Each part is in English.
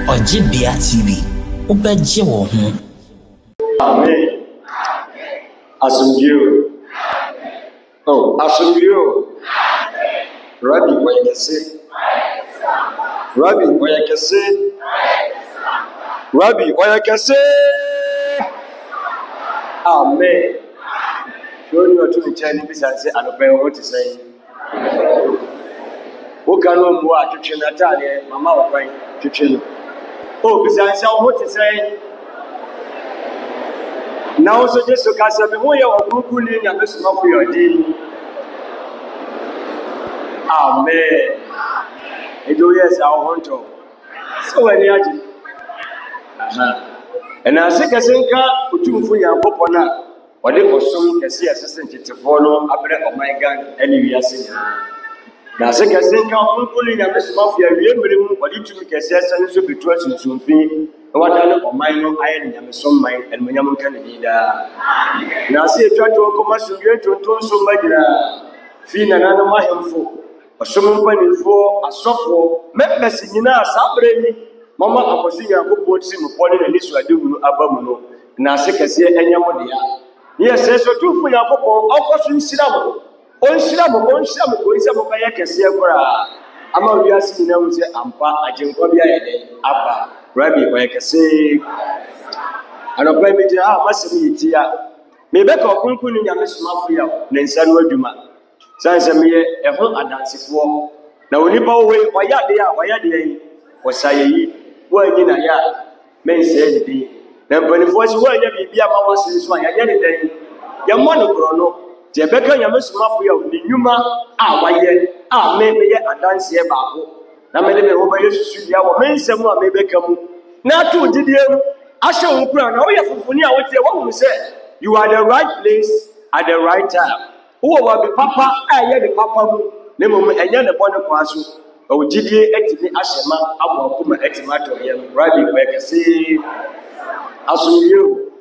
Ojibia TV, ubeje wo ho. Amen. Asumdue. Oh, asumdue. Rabbi, what you can say? Rabbi, what you can say? Rabbi, what you can say? Amen. You are to the Chinese and say, I don't know what to say. Who can know more to Natalia, Mamma, or crying to chill? Oh, besides, what to say? Now, so just to cast up the way of Brooklyn and the smoke for your deal. Amen. And do yes, I want to. So, when you and I think I think to for your popona, or they were soon can see assistant to follow up of my gun, any we are saying. Now, think I think I'm pulling a bit of your remembering what you took as yes, and be trusting something. What I know of mine, I am some mind and when I'm can be there. Now, see a try to commercial to turn somebody. Feel another my helpful. Or someone when for a software, members in our sabre. Mama, I was seeing a good board sim upon the list I do abamuno. Now, sick as here any more. Yes, there's a two for your couple, of course, in Silamo. On Silamo, on Silamo, going some of my can see a I'm a real senior, I would say, Ampa, I can go be a Abba, Rabbi, where I can say, I don't blame it. I must meet here. Maybe I can put in your Miss Mafia, then San Roduma. Sans a mere a whole advance for. Now, when you go away, why are they? Was I? Well, in a yard, men said the then when it was one, you be a mama since one, I get it then. Young monocrono, Jebecca, your Miss Mafia, the Numa, why yet, maybe a dance here, Babu. Now, maybe over you should have men, someone may become. Now, two did you? I shall crown. Oh, yeah, for Funia, what we say? You are the right place at the right time. Who will be Papa? I hear the Papa, Nemo, and you're the bonnet quasu. Oh, GDA actively Ashema, Abba, Etimato, Rabbi, where I say, Asum you.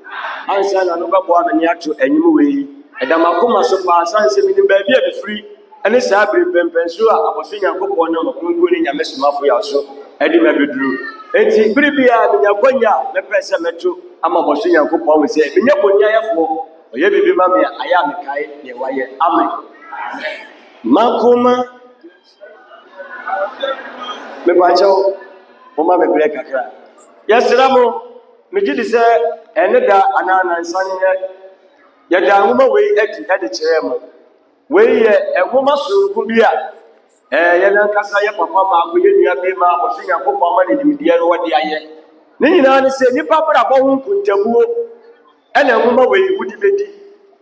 I said, I know about an yacht and you way. And Amakuma so far, San Semin baby free. And it's a brief pensua. I was saying, I go on a concluding a mess mafia so. Eddie Mabby drew. And see, Bribia, Yaponia, the press metro. I'm a Bosnia coupon with say, Yaponia for. You be mammy, I am a kite, near wire. Amen. Makuma. Me bacho mama me break akra yes ramo me gidi se ene da anana nsanye ya da nwoma we edi kire mo we ye enwoma sunku bia ye na kasa ye papa ba ko ye nua be ma bo se nya papa ma ne dimdie ro wode aye ne nyina ne se nipa bra bo hu kuntabuo ene enwoma we wudi bedi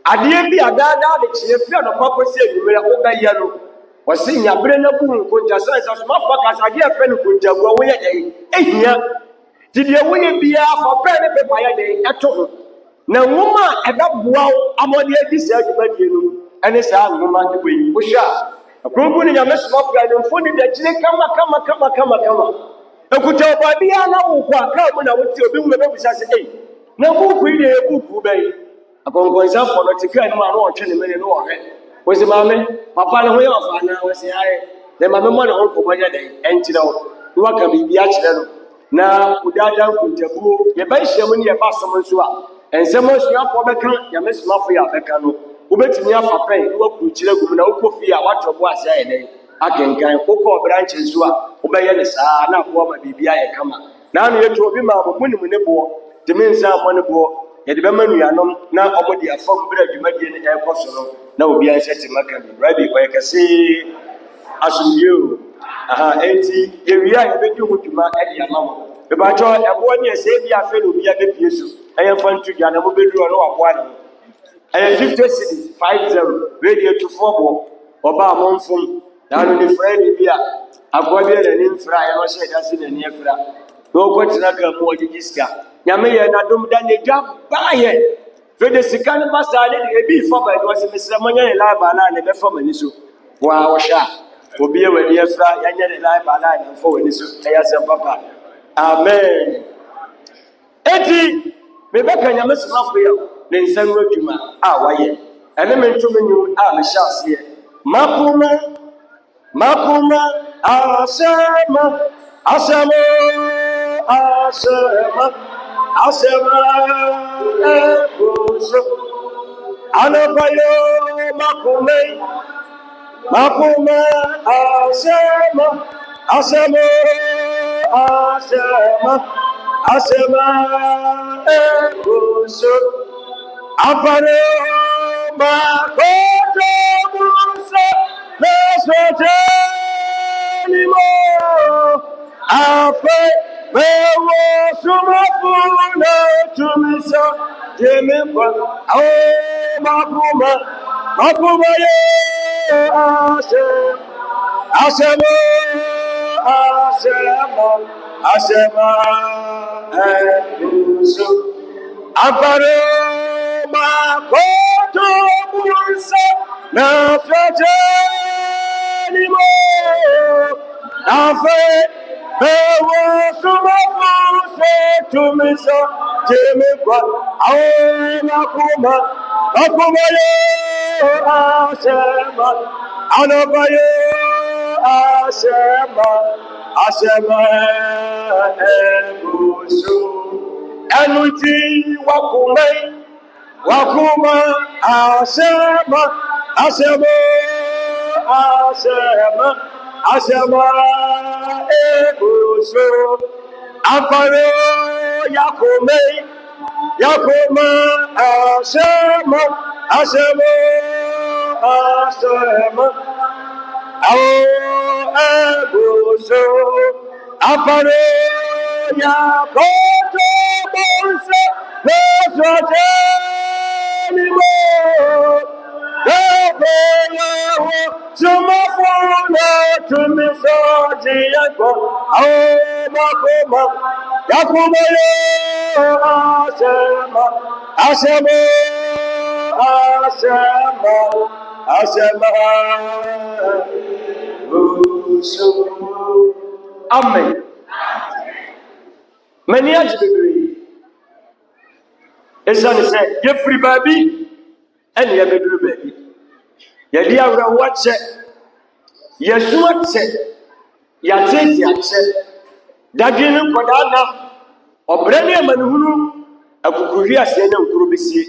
ade bi adada de kire fi no papa se edumere wo ba ye no wasi nyabre na bu nkonja sansa so mafa kasa de afa no konja go wo ye den ehia ti de wo ye bia fa pe ne pepa ye den eto na nwoma edaboa amode adi sa adwuma die no ene sa nwoma de boyi wo sha akonku ne nyame so mafa ne mfoni de kire kama ekuta obabia na wo kwa ka mu na wo ti obi mu be bisa se na buku ile buku be akonku nsa fo no tika ni ma no otwe ne mene no wo he was a mammy, Papa, and we are now. Was I? The mamma, uncle, my day, and you know, what can be the accident? Now, without uncle Jabu, your base, when you pass someone to her, and someone you have for the count, your Miss Mafia, Becano, who bet me up for pay, who could chill with no coffee, what was I? I can kind of cocoa branches to her, obey the star, not woman, be I come. Now you to be my woman with the board, the men say on the board. The women we are now over the affirm bread you make in the air personal. Now be I said to Maccabi, Rabbi, where I can see as you. Auntie, if we are a you with my Eddie Mamma. The battle of 1 year say we are fellow be a bit useful. I am fun to Ghana, will be drawn over 1. I have 50 cities, 50, radio to 4 Oba Monfum. Now the friend here. I've got an infra, I was said that's in the near fra. No question, I can more the disca. Yamaya na dum dan de job buy for the second master e be for by was Mr. Manya la bana na be for manisu wa wa sha obi e wadi afra yanya de la bana na for wanisu ya sem papa amen eti me be kan yamsu mafo yo ne nsan rodwuma a waye ɛne me ntome nnwom a mehyɛ aseɛ. Makoma makoma asɛma asɛma asɛma asɛma ɛgu so anɔpa yo makoma makoma asɛma asɛma asɛma asɛma ɛgu so apare makoto musa meswete limo afe mewo sumafuna tumisa jemekwa makuma makuma ye asema asema asema ebusu apare makoto musa meswete limo afe mewo sumafuna tumisa jemekwa makuma makuma ye asema anɔpa ye asema asema ebusu ɛnu ti wakuma wakuma asema asema asema asema ebusu apare yakuma yakuma asema asema asema ebusu apare yakoto musa meswate limo ebeyawo sumafuna tumisa jiyako makoma yakuma ye asema asema asema asema ebusu. Amen. Many years bebree ɛsiane sɛ yɛfiri baabi ɛne yɛbɛduru baabi yɛde awerɛhoɔ akyɛ yɛsu akyɛ yɛatete akyɛ dadwe ne nkɔdaa na ɔbrɛ ne amanehunu akukuhwi aseɛ ne nkuro bɛsie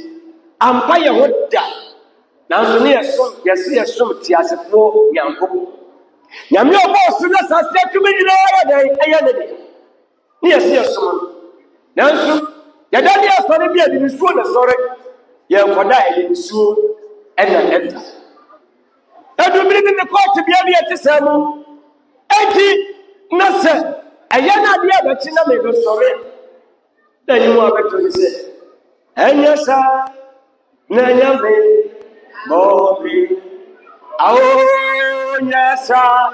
ampa yɛ ho da nanso ne yɛsom teasefoɔ nyankopɔn nyame ɔbɔɔ so na sase atumi nyinaa dɛn ɛyɛ ne de ne yɛsom no nanso yɛda ne asɔre bi ade nisuo na sɔre yɛnkɔda a ɛde nisuo ɛna ɛda ɛdumiri ne kɔɔte bia ne yɛte sɛ mu enti na sɛ ɛyɛ no adeɛ a bɛkyi na mebɛsɔre na anim a bɛto ne sɛ ɛnyɛ saa na nyame bɔbi nyɛ saa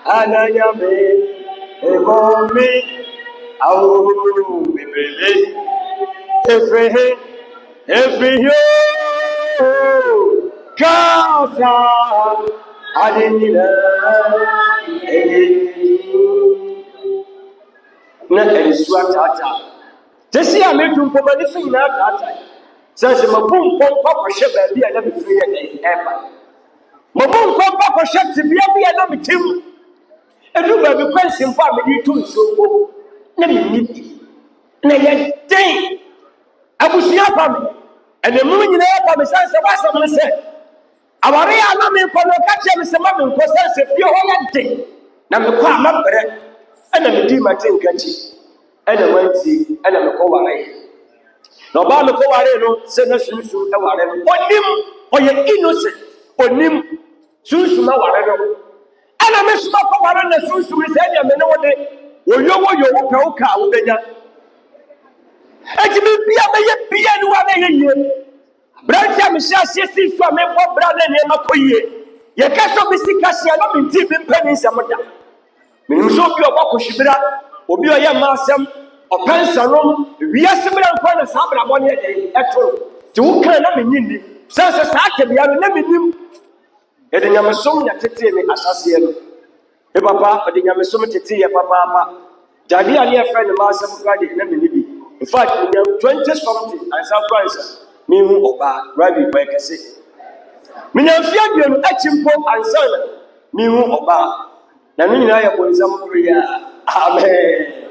ana nyame bɔbi bebrebe efiri kasa ade nyinaa na ɛnsu ataata tesi a metu mpɔmani so nyinaa ataata sɛ sɛ mabu nkɔmpa kɔhyɛ baabi a na mefiri yɛ dɛn ɛba mabu nkɔmpa kɔhyɛ tebea bi a na metem ɛdu baabi kwansi mpo a mede tu nsuo mpo na menni bi na yɛden abusua pa me ɛnemu nyinaa pa me sɛ woasɛm no sɛ aware a na menkɔ no ɔka kyerɛ me sɛ ma menkɔ sɛ fie hɔ yɛ den na mekɔ a mabrɛ ɛna medi mate nkakyi ɛna manti ɛna mekɔ ware na ɔbaa mekɔ ware no sɛ na sunsum ɛware no ɔnim ɔyɛ innocent ɔnim sunsum aware no ɛna mesoma kɔ ware na sunsum sɛ ɛdeɛ me ne wo de wɔyɛ wo pɛ wo ka a wobɛnya eti bibia bɛyɛ bia ne wa bɛyɛ yie branch a mehyɛ aseɛ si so a mebɔ bra ne nneɛma kɔ yie yɛka sɛ bi sika hyia na menti bi mpɛ ne nsɛm da menim sɛ obi ɔbɔ kɔhyibira obi ɔyɛ mma asɛm ɔpɛ nsanom wiase bra nkɔ na saa brabɔ ne ɛdɛ ɛtoro nti wokaa na menyi nni sɛ sɛ saa tebea no na menim yɛde nyamesom na tetee me asaseɛ no me papa ɔde nyamesom tetee yɛ papaapa gyadeɛ a ne yɛfrɛ ne ma asɛm kora de na menni bi in fact, 20 something, and some price, me who oba, Rabbi by Cassie. Minyamfia bienu achimpo ansana mihu oba. Na no nyina yɛ bonsam korea. Amen.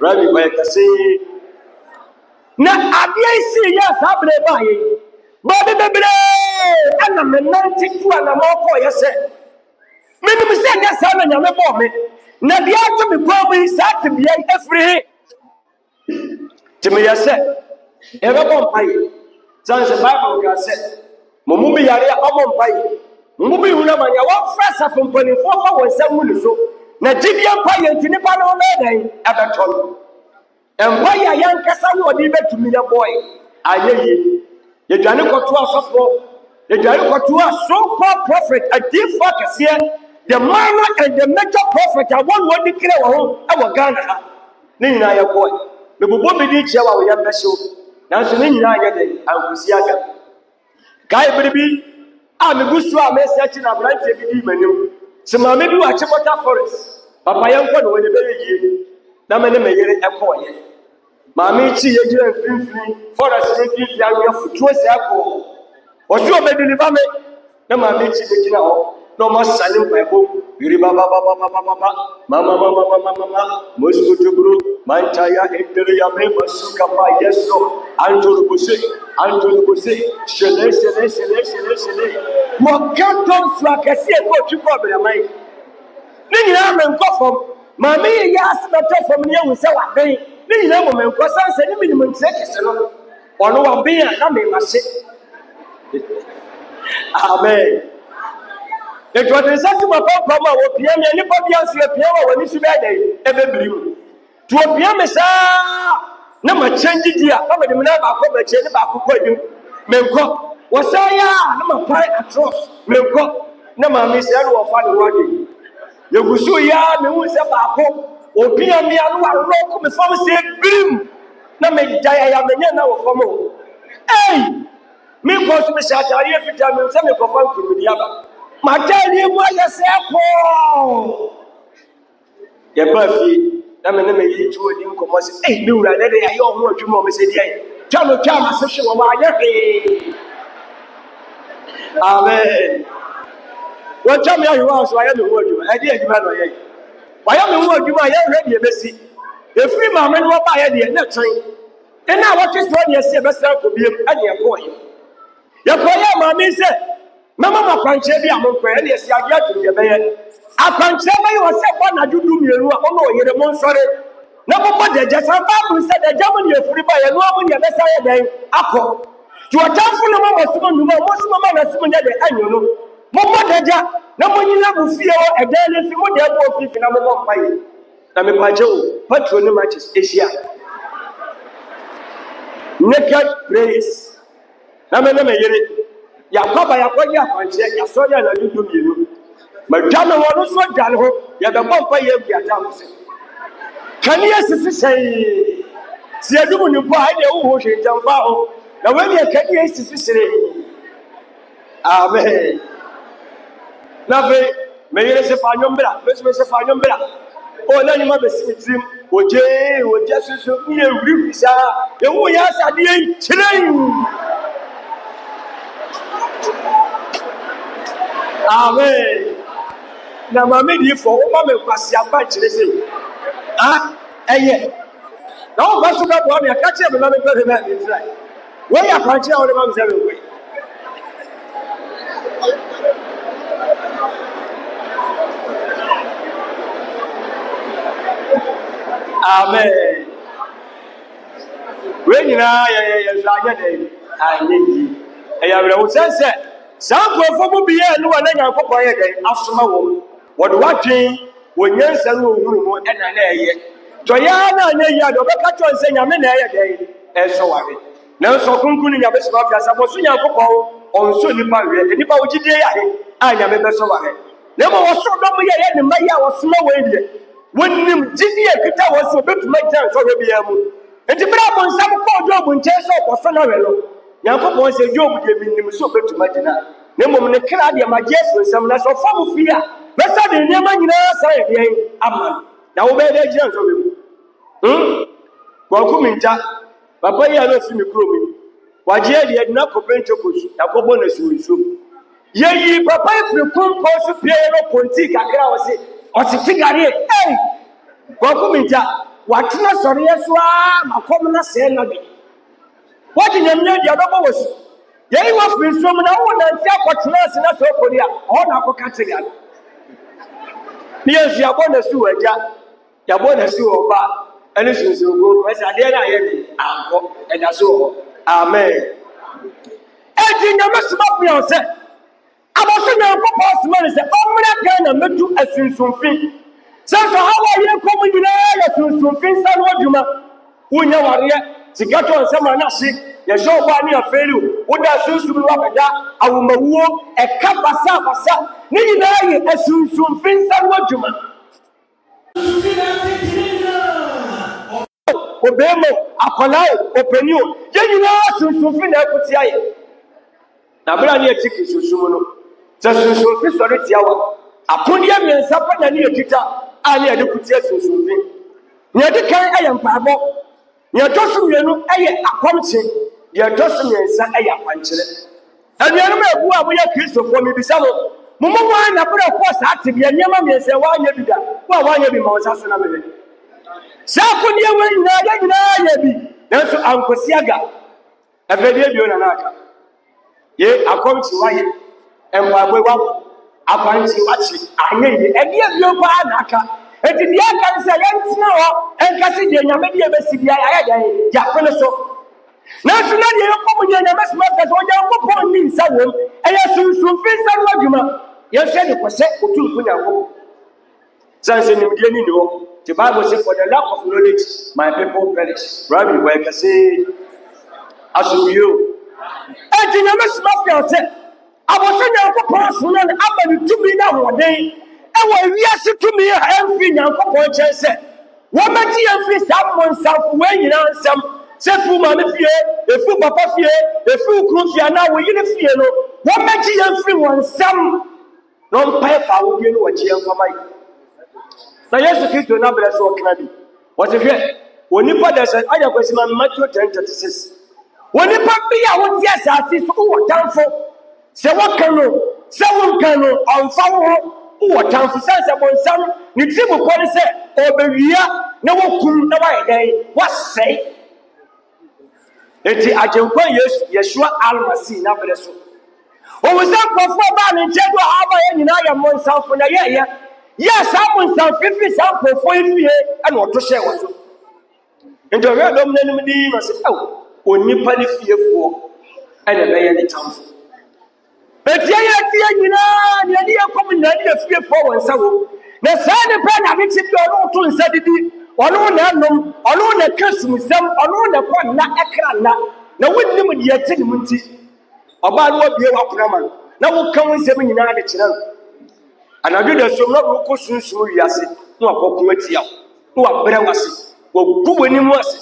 Rabbi boy kase. Na abia isi ya sabre ba yi. Ba bebre. Ana menanti tu ana moko yese. Menim se nya sa na nyame bo me. Na dia to me kwa bi sa te bia efri. Timi yese. Ebe bo mpai. Sanse Bible ka se. Momu bi yare abo mpai. Momu bi huna manya wa frasa kompani fo fa wonsam mu so. Na jibia mpai ntini pa no na dan abeton. Empa ya yankasa no odi betumi ya boy. Ayeye. Ye dwane koto asofo. Ye dwane koto so prophet a deep focus here. The minor and the major prophet are one word declare wo e wo Ghana. Ni nyina ya boy. Me bobo bi di che wa wo ya behyo. Nanso ni nyina ya de ankusi aga. Kai biribi a me gusu a me search na branch bi di manim. Se ma me bi wa Chibota forest. Papa yanko no we be yie. Na me ne me yere ekoye. Mami chi ye jira mfimfini forest ne mfimfini ayo futuo se akọ. Osi o be deliver me. Na mami chi be jira ho. No mo sale mpa yiri baba mama moskutu bro mantaya endere ya me masuka pa yeso antoro bose shele mo kanton swakasi e ko tu problem mai ni nyina me nkofom mama ye ya asibata fom ne hu se wa ben ni nyina mo me nkosanse ni minimum trekese no ono wa ben a na me mase. Amen. It was the same papa wo pia me ni pa bia so pia wa ni su be dai e be brim to pia me sa na ma change dia ba me de na ba ko be che ni ba ko kwadim me nko wo sa ya na ma pai atross me nko na ma me se no fa ni wodi ye gusu ya me hu se ba ko o pia me anu wa ro ko me fam se brim na me dai ya me nya na wo fam o me ko su me sha tare fita me se me ko fam ki dia ba Matali mo yeseko. Ye ba fi na me yi tu odi nkomo se mi wura de ya yo ho adwuma o me se dia twa no twa ma se hwe wo ma anye he. Amen. Wo twa me ayo wa so aye me ho adwuma e di adwuma no ye. Wa ya me ho adwuma ye hwe de besi. E free ma me no ba ye de na twen. E na wo twese o de se be se ko biem anye e ko ye. Ye ko ye ma me se mama makwanche bi amonkwa e na esi age atu ye beye akwanche beye wo se bo na dudu mienu a ono oyere mo nsore na bobo de jesa babu se de jamu ne efuri ba ye no amu ne besa ye den akọ ti o tanfu no mo sumo numa mo sumo ma na sumo ne de anyo no mo bo de ja na mo nyina bu fie o e de le fi mo de bo fi na mo bo pa ye na me pa je o patro ne matches Asia naked praise na me yere Yakoba yakoya akwanche yasoya na dudu mienu madame wono so dale ho ya da bompa ye biata ho se kani asisi sei si adumu ni po ade wo ho hwe tamfa ho na we ne kani asisi sire. Amen. Na fe me yere se fa nyombra me se fa nyombra o na ni ma be simitrim oje susu ni ewuri fisa e wo ya sade en chiren. Amen. Na mama di fo o ma me kwasi aba kire se. Eye. Na o ba so ka bo me ka kire me na me pe na Israel. We ya kwa kire o le ma me se we. Amen. We nyina ye so anya dey anyi. Eya were wo sense sankrofo mu biye no wa na Nyankopon ye den asoma wo wodo watwen wonyansa no ohuru mu ena na eye to ya na anya yi ade obeka cho nse nyame na eye den eso ware na nso kunkun ni nyabe so afia sabo so Nyankopon onso nipa we nipa ogidie ya he a nyame be so ware na mo wo so do mu ye ne mayi a wo soma we die wonnim gidie kita wo so betuma gyan so we biya mu enti bra bon sam ko do bu nche so ko so na we lo Nyankopon se Job de minim so betuma gina na mom ne kra de ma Jesu nsam na so famu fia besa de nyama nyina sa ye de ama na wo be de gyan so we mu ko ku minta papa ya no fi mi kro mi waje de na ko pencho ko su na ko bona su su Ye papa if kum kosu piero ponti kakra wose otitigare eh gokuminja watena sori yeso a makom na se na bi wodi nyamnya dia dobo wosu ye wa finsom na wo na ntia kwotena se na so pori a o na akoka tigare ni yesu yabona su waja yabona su oba ene sunsun go ese ade na ye bi anko eda so amen edi nyama sima fu yo se aboso na ko pass man se omra Ghana metu asunsunfin so how are you come nyina ya sunsunfin san waduma wonya ware sigato nsema na hye ye show ba ni afelu woda sunsun wa beda awomawuo eka basa ni nyina ye asunsunfin san waduma obemo akolai openio ye nyina asunsunfin na ekuti aye na bra ni etiki sunsun no sunsun fi sori tiawa akonia miensa pa na ni ekita ali ade kutia sunsun fi ni ade kan aye mpaabo ni atosu mienu aye akomche ni atosu miensa aye akwankyere anuanu ma ebu a moya kristofo mi bisa mo mo na bra ko sa atibia nyema miensa wa anya bida wa anya bi ma wasa so na mebe sa akonia wa nyina ya bi nanso ankosiaga afedie bio na naka ye akomche wa ye embagwe wa akwanti wachi anyi ede bio pa na aka eti dia kan se yentina ho enkasi de nyame de besi bia ya ya kono so na suna de yokom nyame sima ka so ja kopon ni nsa wom eya sunsun fi nsa no adwuma ye hwe de kwose otumfu nyanko sanse nimdie ni no the Bible say for the lack of knowledge my people perish rabbi wa kase asubiyo eti nyame sima ka se aboso nyankopon so na abani tumi na hoden ewo wiase tumi emfi nyankopon chense wo mati emfi samon samfu wenyina nsam sefu ma me fie efu papa fie efu kru fie na wo yine fie no wo mati emfi won sam no mpai fa wo bi no wo chi emfama yi na Yesu Kristo na bere so okna bi wo te hwe onipa da se aya kwesi ma Matthew 10:36 onipa bi ya wo ti asase so wo tanfo se wakano se wonkano onfawo wo tanfo se bonsam ni tibu kwani se obewia na wokum na waye dai wasei eti ajenkwa Yesu Yeshua almasi na bere so o wisa kwofo ba ne nchedo aba ye nyina ya monsamfo na ye yes abonsam fifi samfo ifie ana oto hye waso ento we dom nanim di ma se onipa ne fiefo ana be ye ne tanfo etia nyina ne ade yakom na ade afie fo won sawo na sane pa na bi tibi ono to nsa didi ono na nom ono na kasum sam ono na kwa na ekra na wonnim de yati ne munti oba no bie wa kunama na wo kan nsem nyina ade kire anadu da som na ko sunsun wiase no akoko atia no abere wase wo guwani mu ase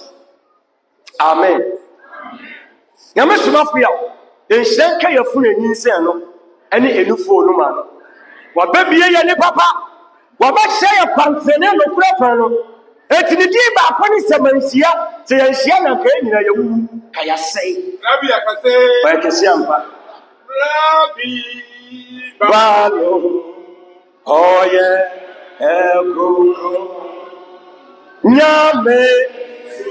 amen nyame sumafia enhyɛn ka yɛfunu enyinsɛn no ɛne enufo no ma no wababie yɛ ne papa wabɛhyɛ yɛ kwantene no kurapɛ no eti ne din baako ne sɛmanhyia sɛ yɛnhyia na nka nyina yɛwu ka yɛsɛe rabi akase wɔyɛkɛse ampa rabi balo ɔyɛ ɛkoko nyame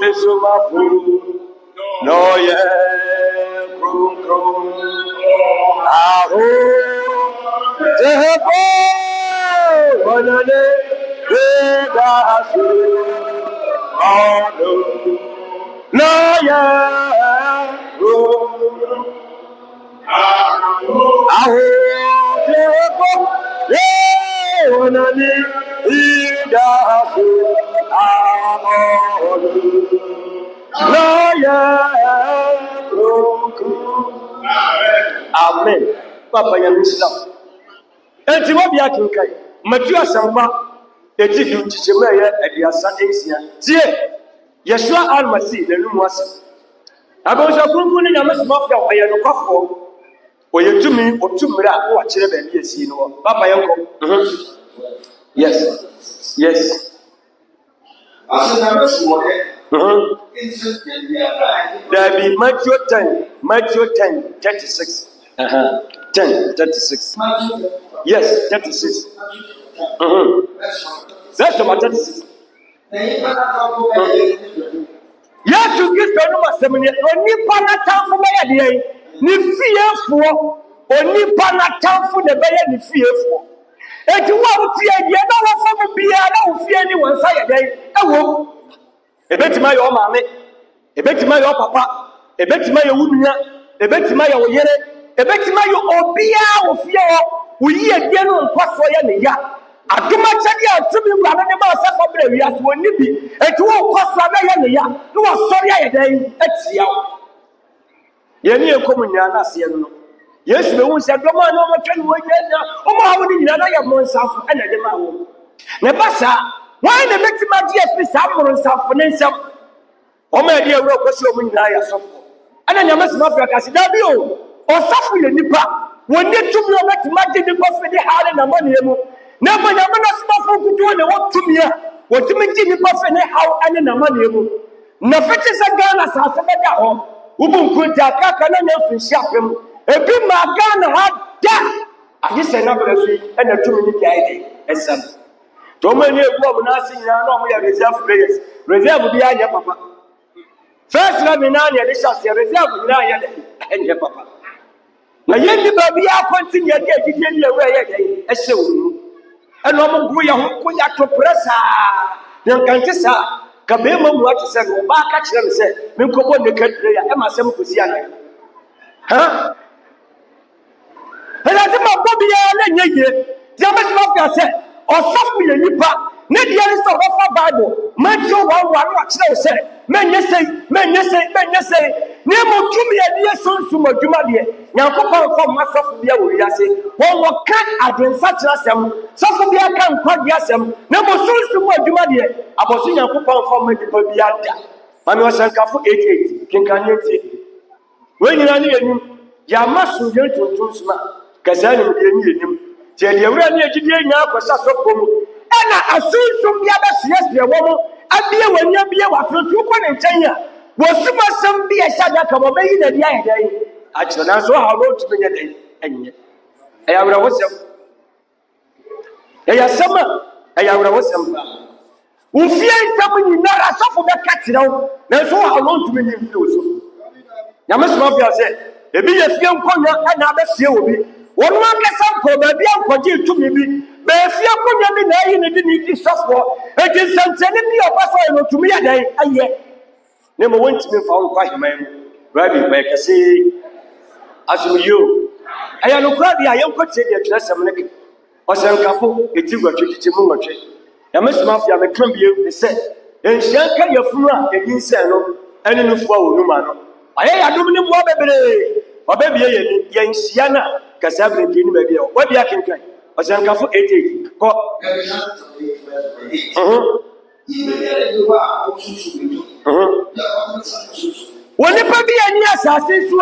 esomafo n'ɔyɛ Aho Jehova Wanane Bedasu Ado Naya Aho Jehova Wanane Bedasu Ado Naya Amen. Papa ya Islam. Enti wo bia kinkai. Matu asamba eti du chichema ya adiasa ensia. Tie. Yeshua almasi na numu ase. Abonso kunku ni nyame smafia oye no kwafo. Oye tumi otumira wo akire ba bi esi no. Papa yanko. Yes. Yes. Asana mesumo There be Matthew 10:36. 10:36. Yes, 36. Verse number 36. Yes, you get to know something. Only panata for my idea. Ni fearful. Only panata for the bear. Ni fearful. And you want to hear the other from be I fear anyone say a day. I will. A bet my own mammy. A bet my own papa. A bet my own. A bet my own yere. A bet my own beer of fear. We hear the other cost for any ya. Atumachadia to me rather than myself for the as when you be. And to all cost for any ya. No, sorry, a day. That's ya. Yenny a common yana, yes, we won't say, come on, no more can wait. Oh, how would you know your monself and a demand? Nebasa, why the victim of GSP Samuel South Financial? Oh, my dear, what was your wing? I suffer. And then you must not be a Cassidabio or suffer in Nipa. When they took your back to magic the coffee, they had the money. Never, never, small folk to do and walk to me. What to make Jimmy Puffin, how and in the money. No fetches a gun as I said at home. Ubun Kunta, Kakana, and Shapim. A big Magana had that. I just said, number and a 2-minute idea. As some. Don't many women are saying, no, we are reserve players. Reserve behind your papa. First, let me know your shall say reserve behind and your papa. Now, yet the baby are continuing to get away as soon. And no more to press her. Young Cantessa, Cabemo, what said, back at them, said, Minko, the country, and my son Pusiana. Huh? And I said, my Bobby, James Mafia said, or something in Nipa, Nidia of our Bible, Matthew 1 said, men say, Nemo to me a dear son to my Jumadia, Yanko from myself, we say, one more cat against such as them, Sophia can quite yasem, Nemo soon to my Jumadia, I was in Yanko from my Bibiata. I was a couple 88, King Kanyeti. When you are near him, Yamasu to Tusma, Kazan, him. Tell you, we are near today now for such a woman. And I assume from the other yesterday, woman, I be when you be a from 2.10. Was some be a shadow come away in the day. Actually, I saw how long to be a day. And yet, I have was a summer. I have was some. Who fears someone you not suffer the cat now? That's how long to be influenced. Yamas Mafia said, the be a young corner and other seal. One gets some for baby and continue to me. But if you are going to be in the software, it is sending me a password to me a day. And yet, never went to me for quite a man. Rabbi, make a say, as you, I am no crowd. I am quite saying that some like or some couple, it's you got to move. Yamas Mafia, the Columbia, they said, and Shanka your fura against Sano, and in the fall, no man. I don't know what baby, Yansiana. Casabin, baby, what do you can try? As I can for 80. When the baby and yes, I say so.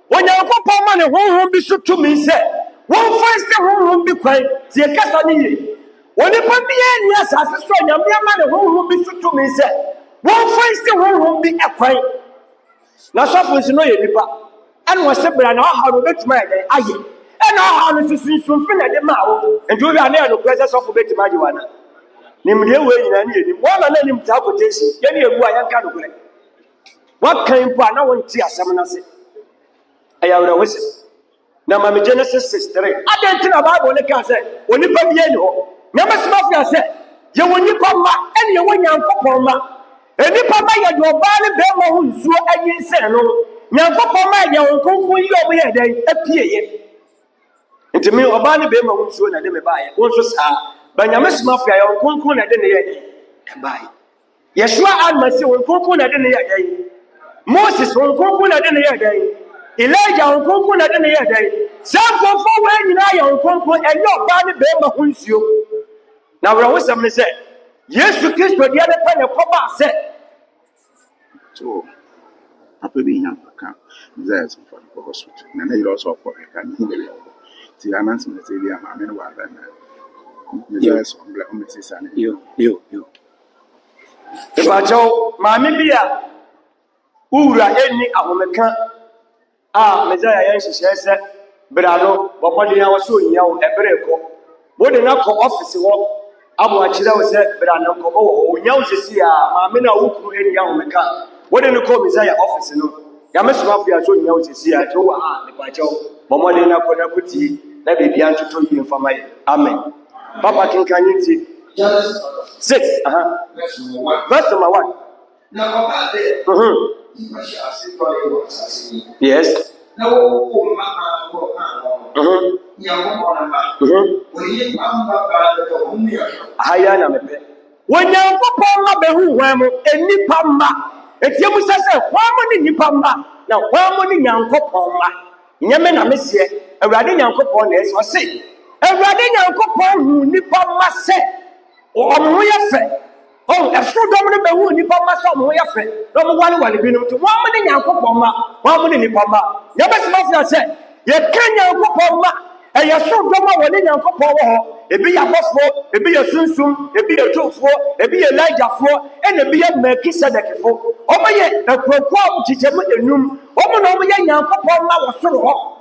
When you go money, won't be so to me, say, one first won't be quiet, the Cassani. When the baby and yes, I say so, your man won't be so to me, say, one first won't be a quiet. Now, someone's no Yipa. And was separate and how to bet my day. And how to see some friend at the mouth, and you are near the presence of Bet Marijuana. Nimble way in any one and let him talk with this. Any of why I can't play. What came for no one tears someone say? I have a whistle. Now, my Genesis sister, I don't think about what I can say. When you come here, never smoke said. You when you come back, and you when you come back. And you come back, your body, Bema, who is so against Sano. Yanko your uncle, you over here, appear. And to me, Obani Bema won't soon and never buy it. Also, but Yamas Mafia, your uncle, and then they buy. Yeshua and myself, uncle, and then they Moses, uncle, and then they Elijah, uncle, and then they some go forward in your uncle, and your body Bema wins you. Now, I was some say, yes, to kiss the other pen of Papa said. So, Papa being there's for the hospital, and they also for a can the announcement. I mean, what yes, Mrs. Sunny, you. The Bajo, Mammy Bia, Ura, any American, Messiah, she says, Brano, but money I was so young, a breako. What in our office walk? I'm watching out, said Brano, oh, young to see Mamina who any young Mecca. What in the call is office? No, Yamas Mafia so young to see I told her, the Pacho, Mamma Lena Konakuti, let me be answered to you for my Amen. Papa can you see? 6, verse number 1. Now, about there, yes. No, Hayana mepe. When you papa be who wamo eni pamba. Eti emu sese wamo ni pamba. Na wamo ni nyankopon ma. Nyame na mesie. Awurade nyankopon na eso se. Awurade nyankopon hu ni pamba se. Omo ye fe. Oh, efro dom no be hu ni pamba se omo ye fe. No mo wale binum to wamo ni nyankopon ma. Wamo ni pamba. Nyame se ma se ye kan nyankopon ma. E ye so dom a wale nyankopon wo ho. Ebi ya bofo, ebi ya sunsum, ebi ya tofo, ebi ya lajafo, ebi ya Melkisedekfo. Omo ye ekwokwam chichemu enum. Omo na omo ye nyankopon ma wosoro ho.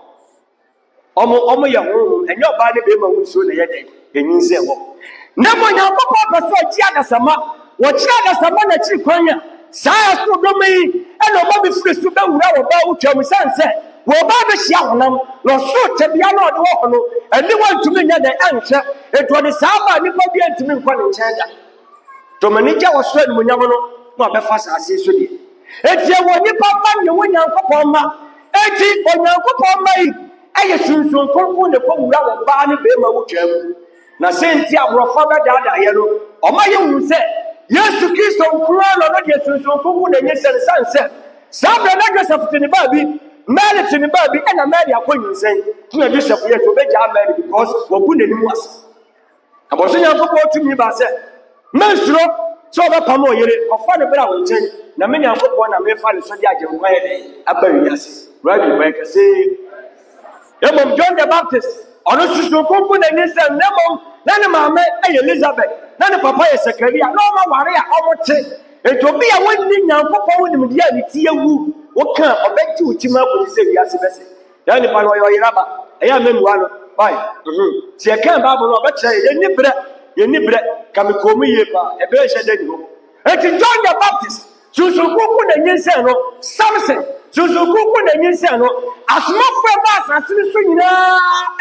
Omo ye honhom enye oba ne be ma wunso na ye den enyinse ho. Na mo nyankopon peso ji adasama, wo chi adasama na chi kwanya. Saa so dom yi e no mo be firi su be wura wo ba utwam sanse. Wo ba be hia honam, no so tebia na ode wo ho no, ani wantumi nya den anhwe. Eto de saaba nipa bi antimi nkwa ne nkyenda. To manija wo so anu nyam no na obefa saase so die. Etie wo nipa ba ne wo nyankopon ma. Eti onyankopon ma yi aye sunsun konko ne ko wura wo ba ne be ma wo twam. Na senti abrofa ba dada ye no, o ma ye hu se Yesu Kristo nkura no de sunsun konko ne nye sense. Sabra na Joseph tini ba bi Mary tini ba bi na Mary akonyinsen. Tuna Joseph Yesu be ja Mary because wo bu ne nimu ase. Aboso nyankopon tumi ba se mensuro so ba pamo yere ofa ne bra wo chen na me nyankopon na me fa ne so di agem kwa ye den abawi ase rabi ba ka se emom John the Baptist ono susu konko na ni se nemom na ne mama Elizabeth na ne papa ye Zakaria na o ma ware a omote eto bi a wonni nyankopon wonim dia ni tie wu wo kan obeti utima ko se wi ase bese ya ni pa no yo yiraba eya menuwa no bye si e kan Bible no obetire ye ni bre kamikomu ye pa e be hye de ni. Eti John the Baptist susukuku na nyinse no Samson susukuku na nyinse no asmafo ba asase so nyina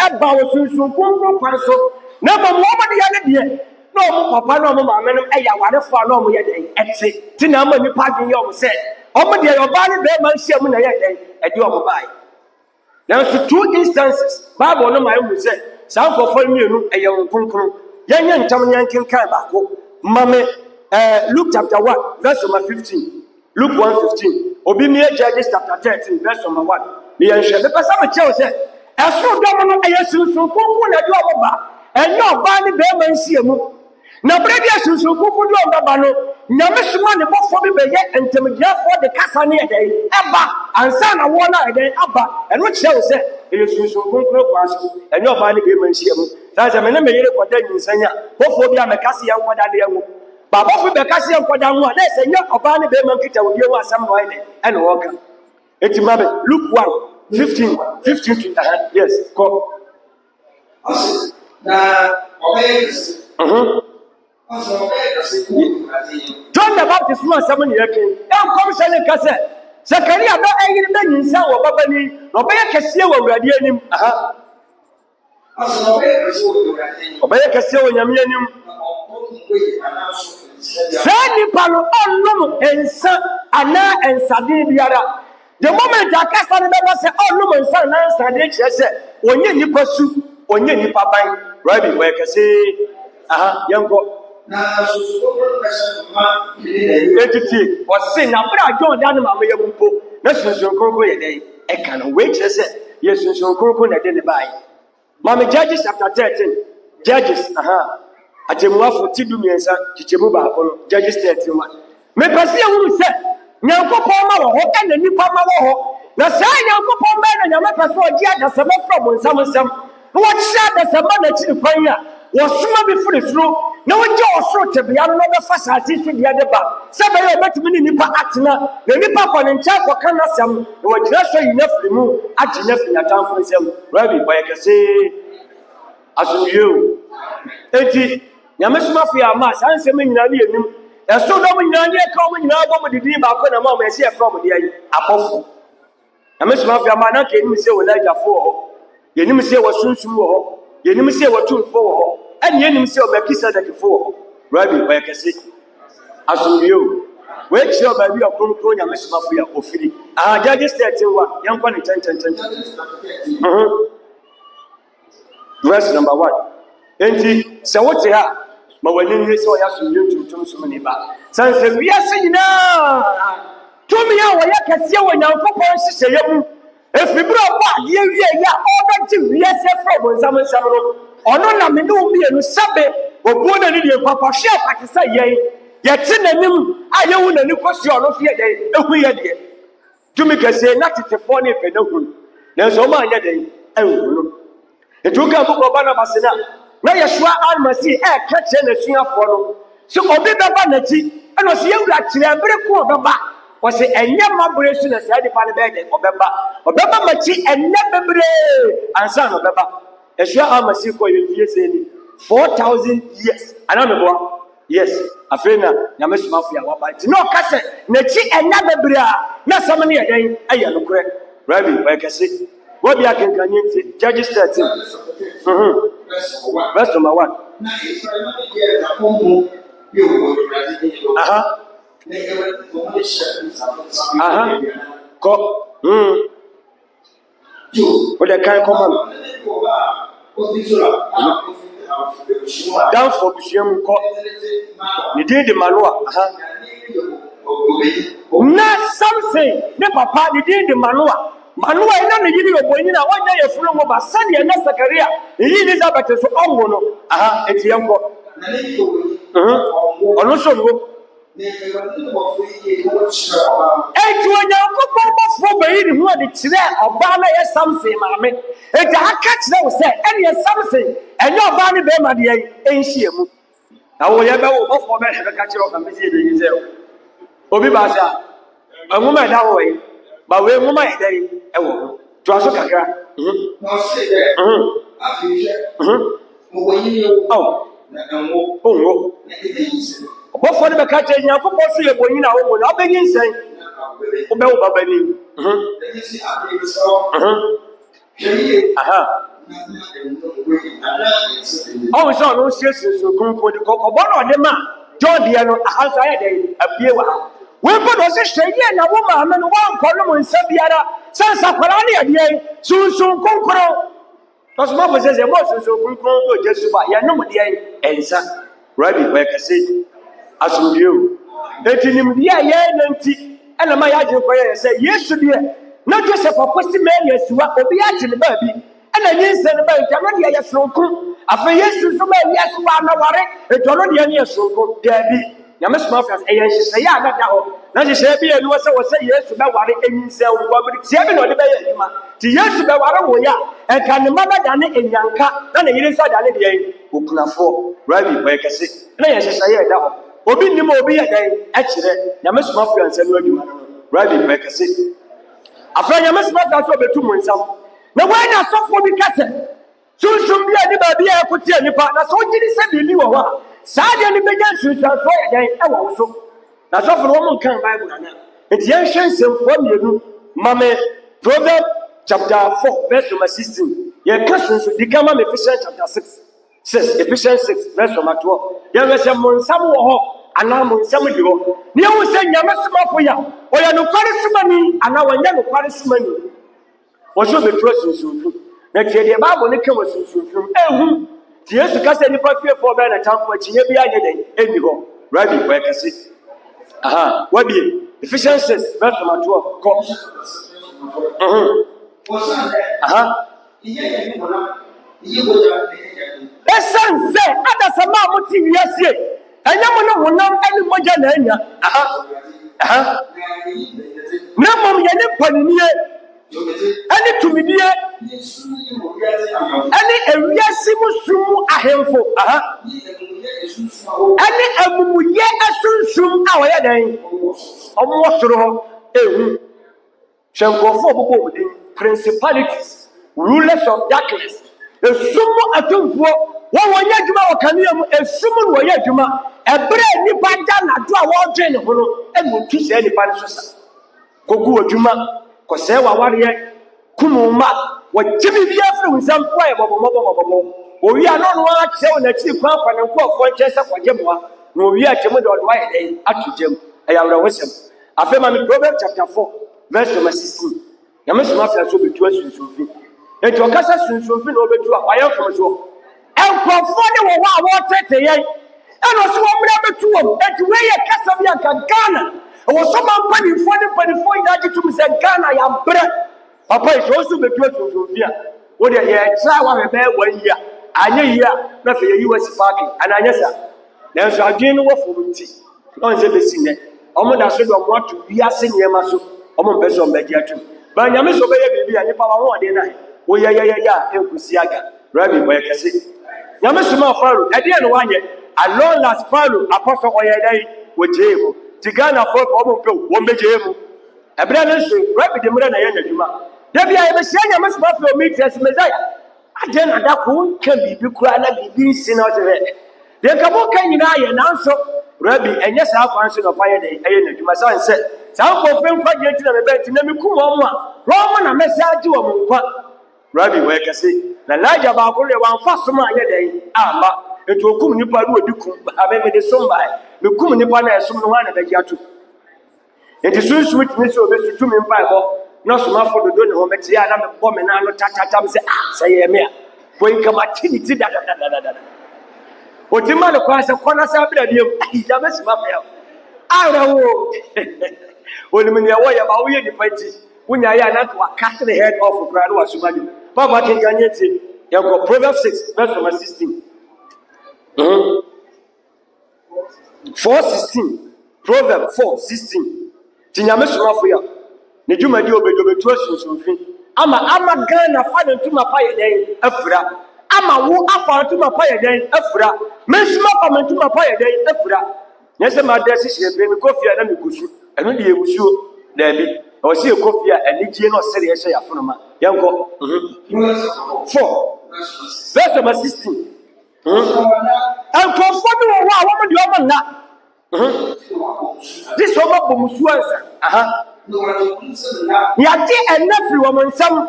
eba wo susukuku kwan so na mo mo de ya ne de na mo papa na mo maame no eya ware fa na mo ye den eti ti na ma nipa dwen ye o se o mo de yo ba ne be ma hia mu na ye den e de o mo bai. Now so 2 instances Bible no ma hu se sanko fo mienu eye nkonkron yenya ntam nyanken kan ba ko mame Luke chapter 1 verse number 15. Luke 1:15. Obi me Judges chapter 13 verse number 1. Me yenhwe be pesa me che o se eso dom no ayesunsun konko na de o ba enyo ba ni be ma nsiemu na bredi ayesunsun konko de o ba no nyame suma ne bofo bi be ye entemdiafo de kasa ne eden eba ansa na wo na eden aba eno che o se ayesunsun konko kwaso enyo ba ni be ma nsiemu za me na me yere koda nyinsanya bofo bi amekase yan koda de enwo Baba fu be kasi enkoda hu na se nya oba ne be man kita wo hu asam no ene ene woka eti mabe Luke 1:15 to yes go na obeyes John the Baptist was someone yake em kom se ne kase Zakaria do ayiri be nyinsa wo baba ni no be kase wo awurade anim obeye kase wo nyame anim Sani palo onum ensa ana ensade biara. The moment akasa ne beba se onum ensa na ensade chese onye nipa su onye nipa ban right we kase yango na susu person ma entity was sin na bra John dan ma me yampo na susu konko ye dey e kan we chese ye susu konko na de ne bai Mama Judges chapter 13 Judges Atemuafo tidumiensa chichemu ba kono Judges 13:1 me pese ehuru se nyankopon ma wo ho ene nipa ma wo ho na saa nyankopon ba na nyame pese oji adasama from nsam no wo chia adasama na chiri kwan ya wo suma bi firi firo na wogye ɔsoro tebea no bɛfa asase so deɛ de ba sɛ bɛyɛ ɔbɛtumi ne nipa atena na nipa kɔ ne nkyɛn kɔka n'asɛm na wɔgyina so yi n'afiri mu agye n'afiri n'atamfo nsɛm rabi bɔyɛ kɛse asomdwie o enti nyame somafo yɛ ama saa nsɛm nyinaa ne yɛnim ɛso dɔm nyinaa ne ɛka ɔmo nyinaa bɔ mo didi baako na ma ɔmo ɛsɛ ɛfrɛ ɔmo deɛ yi abɔfo nyame somafo yɛ ama na ka yɛnim sɛ wɔ n'agyafo wɔ hɔ yɛnim sɛ wɔ sunsum wɔ hɔ yɛnim sɛ wɔ tumfo wɔ hɔ ɛne yɛnim sɛ ɔbɛkisadakifo wɔ hɔ rabi ɔyɛ kɛse asomdwie o wɔakyerɛ baabi a kronkron nyame somafo yɛ ofiri Judges 13 wa yɛnkɔ ne kyɛnkyɛnkyɛnkyɛn verse number 1 enti sɛ wote ha ma w'ani nhye sɛ ɔyɛ asomdwie tuntum som ne ba sane sɛ wiase nyinaa tumi a wɔyɛ kɛseɛ wɔ nyankopɔn nhyehyɛeɛ mu ɛfiri berɛ ɔbɔ adeɛ wie a ɔbɛgye wiase frɛ bonsam nsɛm no ɔno na me ne wo mmienu sɛbe ɔbuo n'ani deɛ papahwɛ apate sɛ yɛn yɛte n'anim a yɛwu n'ani kɔsi ɔno so yɛ dɛn ɛhu yɛ deɛ tumi kɛseɛ na tetefoɔ ne pɛ no hu nanso ɔma anyɛ dɛn ɛnhu no nti woka bokɔ Barnabas na Yɛhua almasi ɛka kyerɛ n'asuafoɔ no so obi bɛba n'akyi ɛna ɔsɛ yɛwura kyerɛ bere ko ɔbɛba ɔsɛ ɛnyɛ mabere so na saa nipa no bɛyɛ dɛn ɔbɛba m'akyi ɛnnɛ bebree ansa na ɔbɛba Yɛhua almasi kɔ yɛmfie sɛ ni 4,000 years anaa meboa yes afei na nyame somafo yɛ waba nti na ɔka sɛ n'akyi ɛnnɛ bebree a na asɛm no yɛ dɛn ɛyɛ nokorɛ rabi ɔyɛ kɛse wabi akenkanye nti Judges 13 verse number 1 kɔ wode kan kɔma no danfo busua mu kɔ ne din de Manoa na Samson ne papa ne din de Manoa ina ne yiri obonyi na wanya yefunu mo ba sane na Sakaria yi Elizabeth so onwo no eti yenko ono so no wanya ko bofo ba yi hu ade kire oba na ye Samson maame eti aka kire wo se ene Samson enye oba ne be ma de yi enhie mu na wo ye be wo bofo be he ka kire o kan be se de yi se obi ba sa anwuma da wo yi ba we nwuma ye dai ewo to aso kakra no se de afije mo woni o na enwo onwo na ide yise obofo ne be ka kire nyankopɔ so ye bonyi na wo na obenyi nsen obe wo baba ni isi abi so kiri oh so no siesie so kunko de kokobɔ no de ma jode no ahansa ye dai abie wa we put us sheye na wo ma me no wan kono mo nsa biara sansa kwara ne ade sunsun konkoro to so mo se mo sunsun konkoro o Jesu ba ye no mo de ensa rabi we ka se asumdie etinim de ye nanti ena ma ya je koye se Yesu de na Joseph aposi Mary asiwa obi ya ti ne ba bi ena nyinse ne ba nta no de ye sonko afa Yesu so ma Yesu wa na ware etono de ye sonko dabi nyame somafo ɛyɛ hyehyɛ ya na da hɔ na hyehyɛ bi enu wɔ sɛ Yesu bɛ ware enyinsɛ wo bɔ tie bi na ɔde bɛyɛ adwuma ti Yesu bɛ ware wo ya ɛka ne ma da ne enyanka na ne yiri nso da ne deɛ okunafo rabi bɔ kɛse na yɛ hyehyɛ ya da hɔ obi nim obi yɛ dɛn ɛkyerɛ nyame somafo ansɛ no adwuma no rabi bɔ kɛse afra nyame somafo so betu mu nsam na wɔn na sɔfo bi kɛse sunsun bi a ne ba bi a ɛkotie nipa na so gyiri sɛ bi ni wɔ hɔ saade ne benya sunsanfo yɛ dɛn ɛwɔ so na sɔfo no wɔn kan Bible na nti yɛn hwɛ nsɛmfo mmienu mame Proverbs chapter 4 verse number 16 yɛ ka sunsun di kama me Ephesians chapter 6 Ephesians 6 verse number 12 yɛn hwɛ sɛ mo nsam wɔ hɔ anaa mo nsam di hɔ ne yɛn sɛ nyame somafo ya ɔyɛ nokware somani anaa wɔnyɛ nokware somani wɔso betura sunsunfo na tie deɛ Bible ne ka wɔ sunsunfo ehu ti Yesu kasa nipa fiefo ba na tamfo akyinya bi anye den eni hɔ rabi kwa kase wabi Ephesians 6 verse 12 ko esan se ada sama moti wiase enya mo no honam ani moja na anya na mom ye ne paniniye ani tumidie ani ewiase musumu ahemfo Any amuye asunsum a wɔyɛ dan ɔmo soro hɔ ehu hwɛnkɔfo ɔbobɔ mu principalities rulers of darkness esum atumfuo wɔn wɔnyɛ adwuma wɔ kanea mu esum no wɔyɛ adwuma ɛbrɛ nipa da nado a wɔdwe ne ho no ɛna otu sɛ nipa no so sa kogu adwuma kɔsɛɛ wawareɛ kumuma wɔgye bibia firi nsɛm kɔɛ bɔbɔbɔbɔbɔbɔ owi a no akyerɛ wɔn akyi kwan kwa ne nkɔfoɔ nkyɛn sɛ kɔgye mmoa na owi a kyɛm de ɔde wayɛ dɛn ato gyam ɛyɛ awerɛhosɛm afei ma me Proverbs chapter 4 verse number 16 nyame soma afei so bɛtu asunsunfi enti ɔkasa sunsunfi na ɔbɛtu a ɔyɛ mfom so nkɔfoɔ ne wɔ hɔ a wɔtete yɛn ɛna ɔso wɔn mmra bɛtu wɔm enti wɔyɛ kasa bi anka Ghana ɛwɔ so ma mpanimfoɔ ne mpanimfoɔ nyinaa gye tom sɛ Ghana yɛabrɛ papa yi sɛ ɔso bɛtu asunsunfi a wode yɛkyerɛ a wahwɛ bɛyɛ 1 year anya yi a na fe yi wasi parking ana anya sa nanso adwen no wofo nti on se besi ne omo da so do omo atu biase niema so omo mpɛ so mbagi atu ba nyame so bɛyɛ bibi a nipa wa ho ɔde na wo ya enkusi aga rabi boy kase nyame so ma faro ɛde no wanyɛ alone last faro apostle ɔyɛ dai wo jeemu tigana fo omo mpɛ wo mbɛjeemu ɛbrɛ no so rabi de mura na yɛ nadwuma da bia yɛ bɛhyia nyame so ma fo meeting Messiah aje na da ko kan bibi kura na bibi nsi na ɔsɛ de kabo kan nyina yɛ nanso rabi ɛnyɛ saa kwan so na fa yɛ de ɛyɛ na dwuma san sɛ saa ko fen kwa gye na me bɛti na me kum wɔn a wɔn na message wɔ mo kwa rabi wɔ kɛse na laja ba ko le wan fa so ma yɛ de ama etu okum nipa no odi kum abe me de so mba me kum nipa na ɛsom no ho na bɛgye ato enti sunsun timi so obesu tumi mpa ɛbɔ no suma for do ne ho meti ya na me bɔ me na no tatatam se sɛ yɛ me a foi kamatini da o ti ma ne kwa se kona sa bra biem ya me sima fa ya ara wo o ni me ne wo ya ba wo ye ni panti wunya ya na to cut the head off kra no wasuma di baba ken ganye ti ya go Proverbs 6 verse number 16 4:16 Proverbs 4:16 ti nyame suma fo ya ne dwuma di obedobetu asunsunfi ama Ghana fa ne ntuma pa yɛ den afura ama wo afa ntuma pa yɛ den afura mensuma pa ntuma pa yɛ den afura nyese ma da sisi ebe mi kofi a na mi kusu ɛno de ewusuo na bi o si kofi a anigye no sere yɛ hyɛ yafonoma yɛnkɔ 4 verse number 16 nkɔfo bi wɔ hɔ a wɔn de wɔn nna this one bɔ musuo ansa yate enafri wo monsam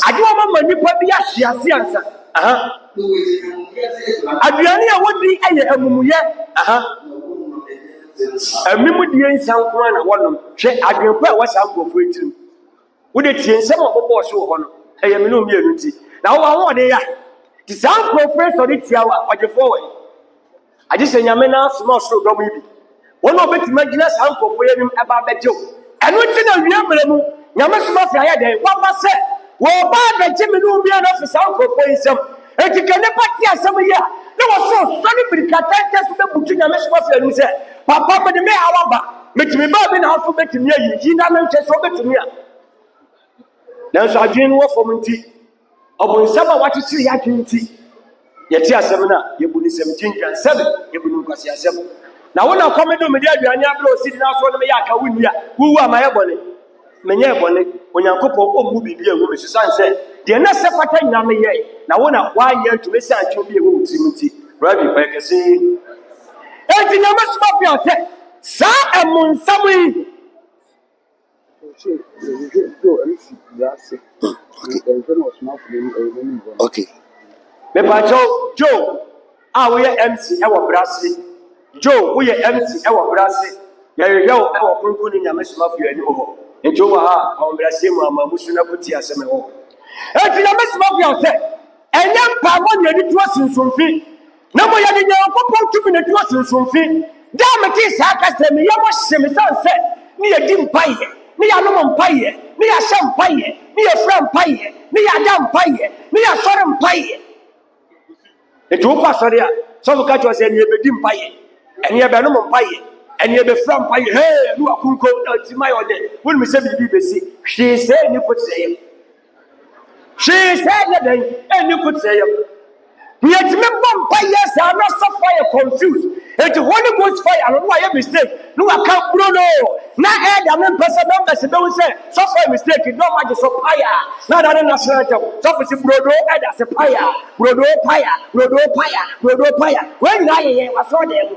ade wo ma nipa bi ahyiase ansa aduane a wodi eye amumuye amimu die nsan ko na wonom hwe adwenpa a wasa nkofo etirim wode tie nsem a bobɔ so ho no eye me no mienu nti na wo ho de ya ti san professor de tia wa ɔgyefo we agye sɛ nyame na asoma so dɔm yi bi wono betima gina san nkofo yenim eba bejew eno ti na wie mre mu nyame soma fi ayɛ den waba sɛ wo ba begye me no bia na fi san nkofo nsɛm etikane pati asɛm yi a na wo so so ni birikata tɛso be butu nyame soma fi anu sɛ papa me de me awaba metimi ba bi na afo betimi ayi yi na me nkyɛ so betimi a nanso adwen wo fom nti ɔbonsam a wakyekere yɛ adwen nti yɛte asɛm na yɛbu ni sɛm gyinkan 7 yɛbu ni nkwasi asɛm na wona komedo me dia aduane abro si na so no me ya ka wuni a wuwu amaye bone menye bone onyankopɔ ommu bibia wu me susan sɛ de na se fata nyina me ye na wona wa anya ntumi sɛ antwe bi ewu nti rabi ba kase enti nyama suma fi ase sa emunsam yi okay me ba jo a we MC e wo brase Joe, we are MC, our brassy. Yao, our Kunkuni Yamasma for you. And Joe, our Brasima, Musuna Putia Semeo. And Yamasma said, and young Pamon, you was in some fee. No more than your couple 2 minutes was in some fee. Damn it is Hakasem, Yamas Semisan said, near Dim Pie, near Lomon Pie, near Sam Pie, near Fram Pie, near Dam Pie, near Sorum Pie. It will pass on there. Some catch was in your Dim Pie. And you have no pie, and you have a from pie. Hey, you are cool, it's my own day. When we say BBC, she said you could say him. She said that, and you could say him. Yet me bomb yes, I'm not so fire confused. It's the Holy Ghost fire, no I mistake. No, I can't Bruno. Now add a man person members don't say so far mistake, it don't matter so fire. Not other national so for some Brodo add as a fire, Brodo fire, Brodo fire, Brodo fire. When I was on them.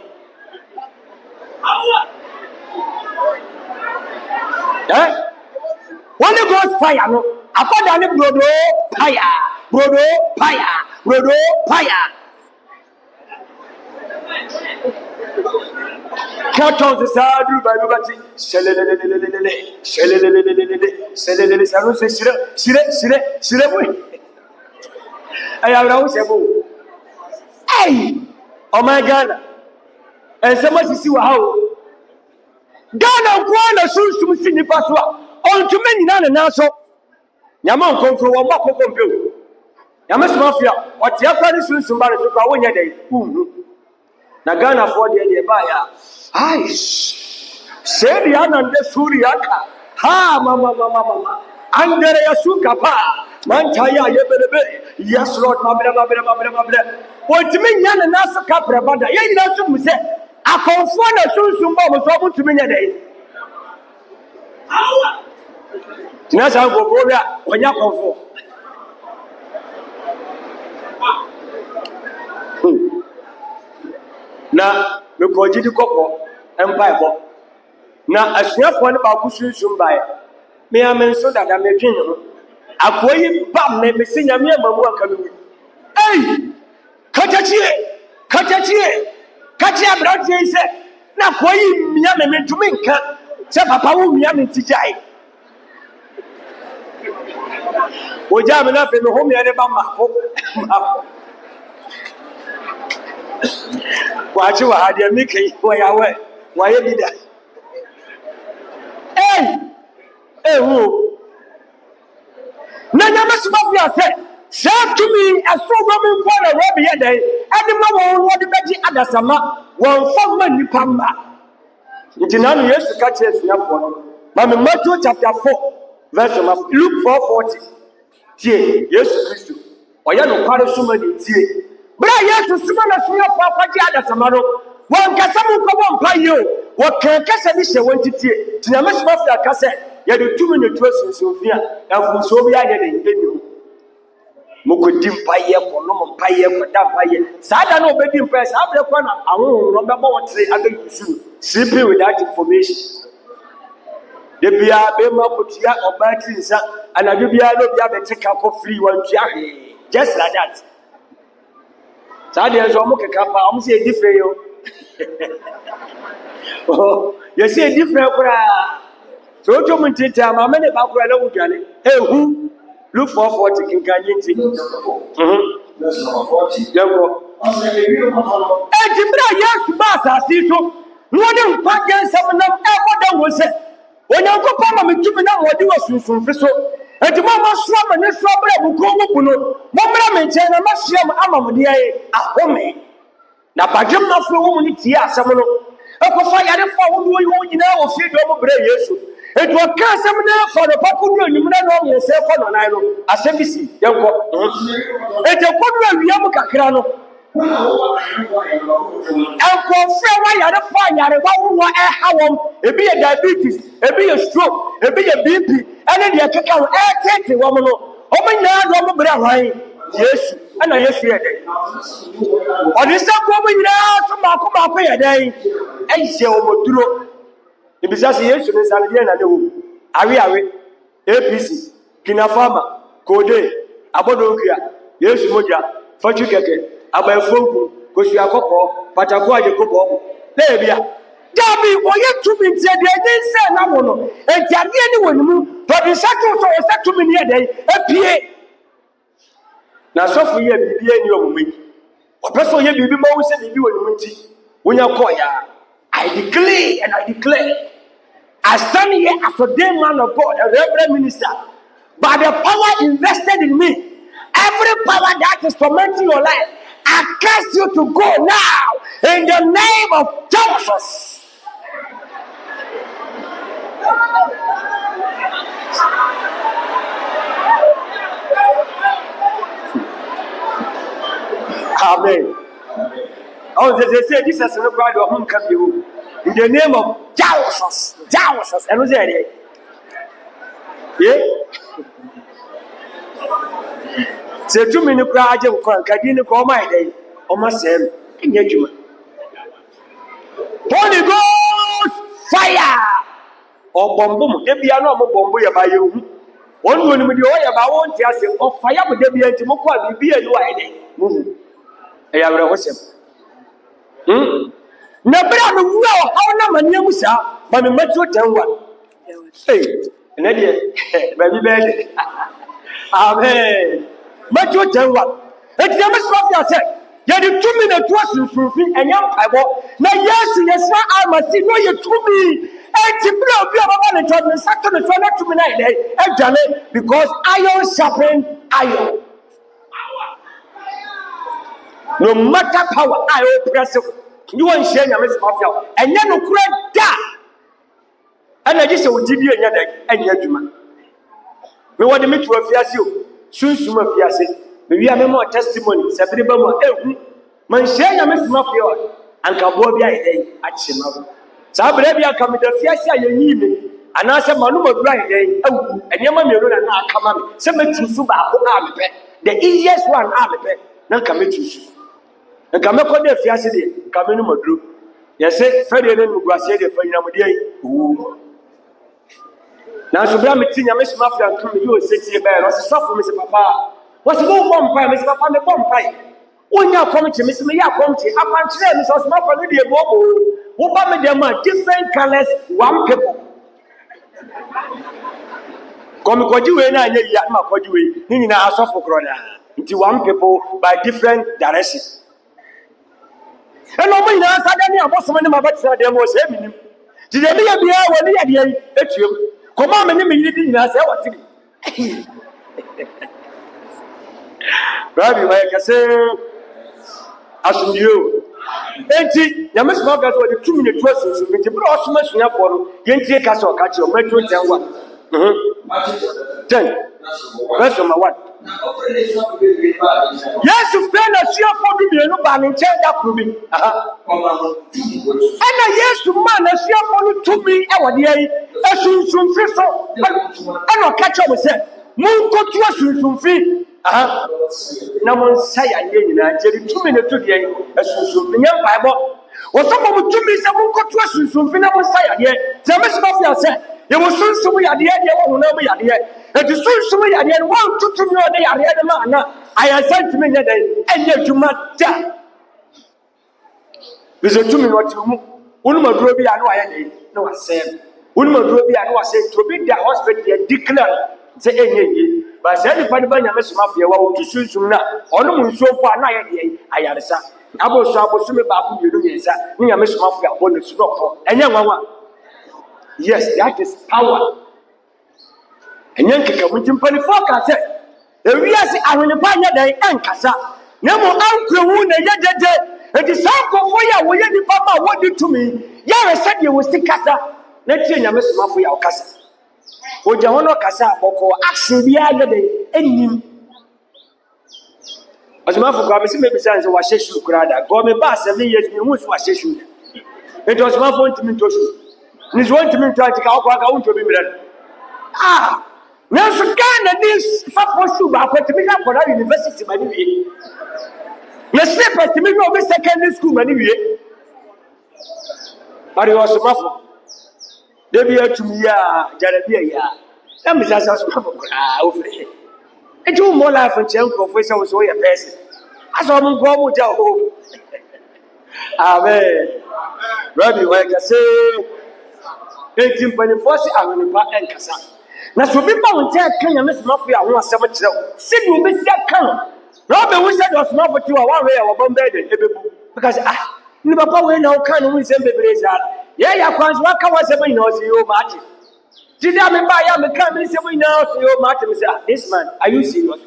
Holy Ghost fire, no. I thought that Brodo fire, Brodo fire, Brodo fire. Cartons is hard by Lugati. I have always said, hey, oh my God. And somebody see how Ghana Guana soon to see the password. On to many none so. Yaman control one more computer. Yamas Mafia, what your father soon somebody to go in your day. Na Ghana for the buyer. Ay, say the Anande Suriaka. Ha, mama. Andrea Sukapa. Mantaya Yebebe. Yes, Lord, Mabra. What to me, Yan and Nasa Capra, but I ain't not so say. I confront a soon was able to me a day. Nasa go for when you confront. Na me ko jidi kokko empire bo na asuafo ne ba kusunsun bae me amenso dada me twin ho akoyi bam na me sinya me mamu aka me ei kachachi abroje se na koyi mia me ntumi nka se papa wo mia me tijai oja me na fe me ho me ne ba mako Watch what I did make it where I went. Why you did that? Hey, who? Nana must said, say to me, a so woman for a Robbie a day, and the mother what the Betty Adasama, one for money pamba. It's none years to catch us enough one. Mamma Matthew chapter 4, verse of Luke 4:40. Tie, yes, Christ. Or you know, Parasumani, tie. But I yes to summon a few of Papa Samaro. One Casamu come on by you. What can Casanisha want to tea? To the Mass Mafia Cassette, you had 2 minutes in Sophia, and from Soviet in you. Mokudim Paye, for no Paye, for that Paye. Sada no bedding press, after the corner, I won't remember what to say again soon. Simply without information. The Bia Bema Putia or Batteries, and I do be able to take up for free one just like that. Sadia Zomoka Kappa, I'm saying different. Oh, you say different. So, to maintain time, I'm in about where I know. Hey, who? Look for 40 in Kanyinti. That's number 40. Hey, Jibra, yes, Master, see so. No one packed some of them ever was said. When you go Pama, me keeping out what you were soon for so. And the mama swam and this rubber will go up. Mama maintain a mushroom amadia at home. Now, by Jim, not for woman, tia, someone. A fire for you know, see double break. It will cast some for the popular, you know, yourself on an island. As MBC, young one. It's a good Yamuka Crano. And for why I don't find out about how it be a diabetes, it be a stroke, it be a BP, and then you can take the woman. Oh, my God, yes, and I yes, on this woman now, some come pay a day, and she will. It is as yes, and Ari, APC, Kinafama, Code, Abodokia, yes, Moja, Fortune. Abafoku kosia kokko patakwa je kokko na bia dabi oye tumi tie de nse na mo no entiade ni wonimu to bi satu so tumi ni eden epie na sofu ye bibie ni omumi opeso ye bibi ma wo se bibi wonimu nti wonya koya I declare I stand here as a day man of God, a reverend minister, by the power invested in me, every power that is tormenting your life, I cast you to go now in the name of Jesus. Amen. Oh, they say Jesus no crowd of whom come you. In the name of Jesus. Jesus. And was there? Yeah. Say 2 minutes crowd of Cadino call my day. Almost same. In your human. Holy Ghost fire. Or bomb. There be a normal bomb by you. One woman with your about one just of fire with the be a Timoko be a new idea. I have a worship. Nabra no how na maniamusa but me metro 10 hey and baby baby amen metro 10 et dem so say you the 2 minutes to sunfin and yam paibo na yes yes amasi no you 2 me et bro bi baba le to me sato me so na 2 minutes dey e because iron sharpen iron. No matter power I oppress you want share your mess mafia and then no correct da and I just say we give you any adwuma me want me to afiase o sunsun afiase me wi am more testimony sabiri ba mo ehu man share your mess mafia and ka bo bia ide achi ma sabire bia ka me da afiase ayenyi me anase manu madura ide ewu enyema me ro na akama me se me tusu ba ko amepe the easiest one amepe na ka me tusu and come up with fiasse, come in Madru. Yes, Ferdinand Muguase, the Ferdinand. Now, so Bram, it's in your Miss Mafia and come you 6 years back. What's the stuff for Mr. Papa? What's the bomb pie, Mr. Papa, the bomb pie? When you come to Miss Mia Conti, I can't say Mrs. Mafia, the Bobo, who buy me them different colors, one people. Come, could you and I, Yama, could you in our soft corona into one people by different directions? And no one else had any about some of them about them was him. Did they be a beer when they had you? Come on, many minutes, I say what to me. Rabbi, like I say, as you. Enti, ya must not go to 2 minutes questions with the bros must not for Yenti Castle catch your metro 10. Verse number 1. Yes, you fail a share for me, no banning chair that could be. And a yes, to man, a share for to me, our dear, a soon fizzle. And I'll catch up with them. Moon go to us soon free. No one say I did 2 minutes today, a soon Bible. Or someone would do me some go to us soon finish on Saturday. James Mafia said, there was soon so we are the idea of no idea. And the soon so we are the 1 to 2 million day are the man. I sent to me that day, and yet you might die. There's a 2 minutes to move. Unuma Drobi, I know I had no, I said. Unuma Drobi, I know I said to be the hospital declare. Say any, but said if anybody Miss Mafia will to soon sooner. On the moon so far, I had a son. I was supposed to be back with you, near Miss Mafia, bonus rock, and young one. Yes, that is power. And young Kaka, which in 24 can say, the real I will buy day and Casa. No more uncle wound and yet, and the sound for you, will you papa what did to me? Yara said you will see Casa. Let's see Miss Mafia or Casa. O Jahono Casa, or action the other day, and as a matter of fact, maybe signs of Washu Krada, go me back 7 years, you must wash you. It was my phone to me to shoot. This one to me try to go out to be read. Ah, now so kind of this for shoe back to me for our university, my new. Let's say, to me, no secondary school, my new. But it was a muffle. They be to me, Jarabia. Let me just ask over here. And do more life and change professor was way a person. I saw him go with your home. Amen. Rabbi, like I say, 1824, I will be back and Casa. Now, so people will tell Kenya Miss Mafia, I want 7 children. See you, Miss Yakan. Robert, we said was not for 2 1 way or Bombay, because never power no kind of wins and babies. Yeah, I can't walk out 7 years, you, Martin. Did I buy a coming 7 years, you, Martin? This man, are you serious?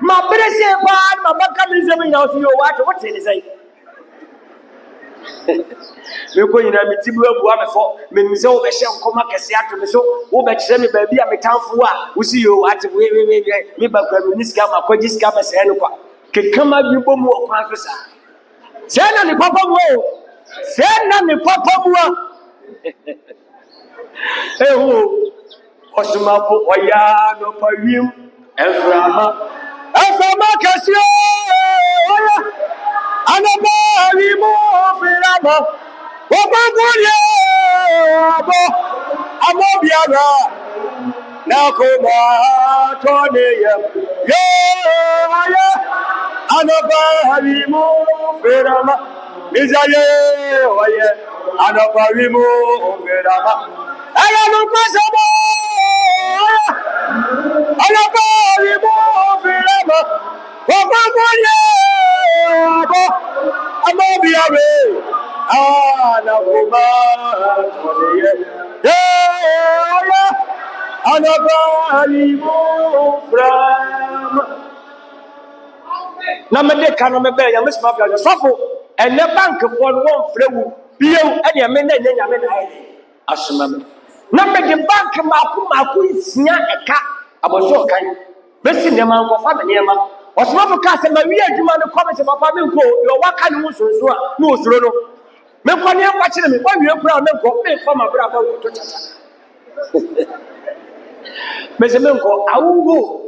My brother said, my back coming 7 years, you, what's it say? We're going to be able for me, so we shall come back to me. So, over me, baby, I'm a town for what we see you at me, but this gamma, this gamma, kekama bi bom wo kwa so sa se na ne papa mu se na ne papa mu ehu osumafo oya no pawim eframa kasio oya anaba wimu firama ogungunye abo biara na koma toneye yo oya anaba wimu firama mizaye oya anaba wimu firama aya no kwasamo anaba wimu firama ogungunye abo biara na koma toneye yo oya anabali mufram na me de kan me be ya me sma fia sofo ene bank for no won frewu bieu ene me na nya me na asoma me na me de bank maku isia eka aboso kan be si ne man ko fa me ne ma osoma fo ka se ma wi adwuma no come se papa me nko yo waka ne wo sonso a no osuro no me ko ne kwa kire me kwa wi kura me nko me fa ma bra ba to chacha mesemenko awugo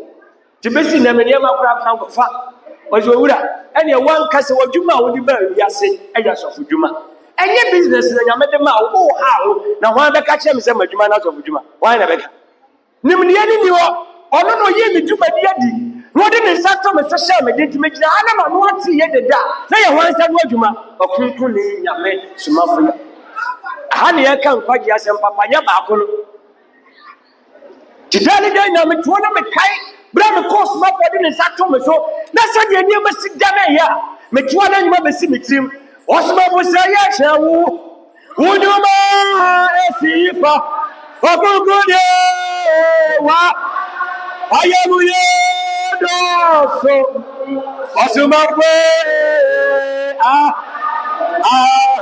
tibesi na me niam akura kan ko fa ozo wura ene wan kase wadwuma wo di ba wiase eja sofo dwuma enye business na nyame de ma wo ha wo na hwan be ka kire me se madwuma na sofo dwuma wan na be ka nimni ani ni wo ono no ye mi dwuma di adi no de ne sato me social me de ti me gina ana ma no ati ye de da na ye wan sa no adwuma okunkun ni nyame sumafo ya hani ya kan kwaji asem papa nya ba ko no Today day na me tuona me kai bra me course ma for the sato me so na so de ni ma sigame ya me tuona nyuma be si me trim osma bo se ya hwewu wuduma esifa ogugude wa ayamuye doso osma kwe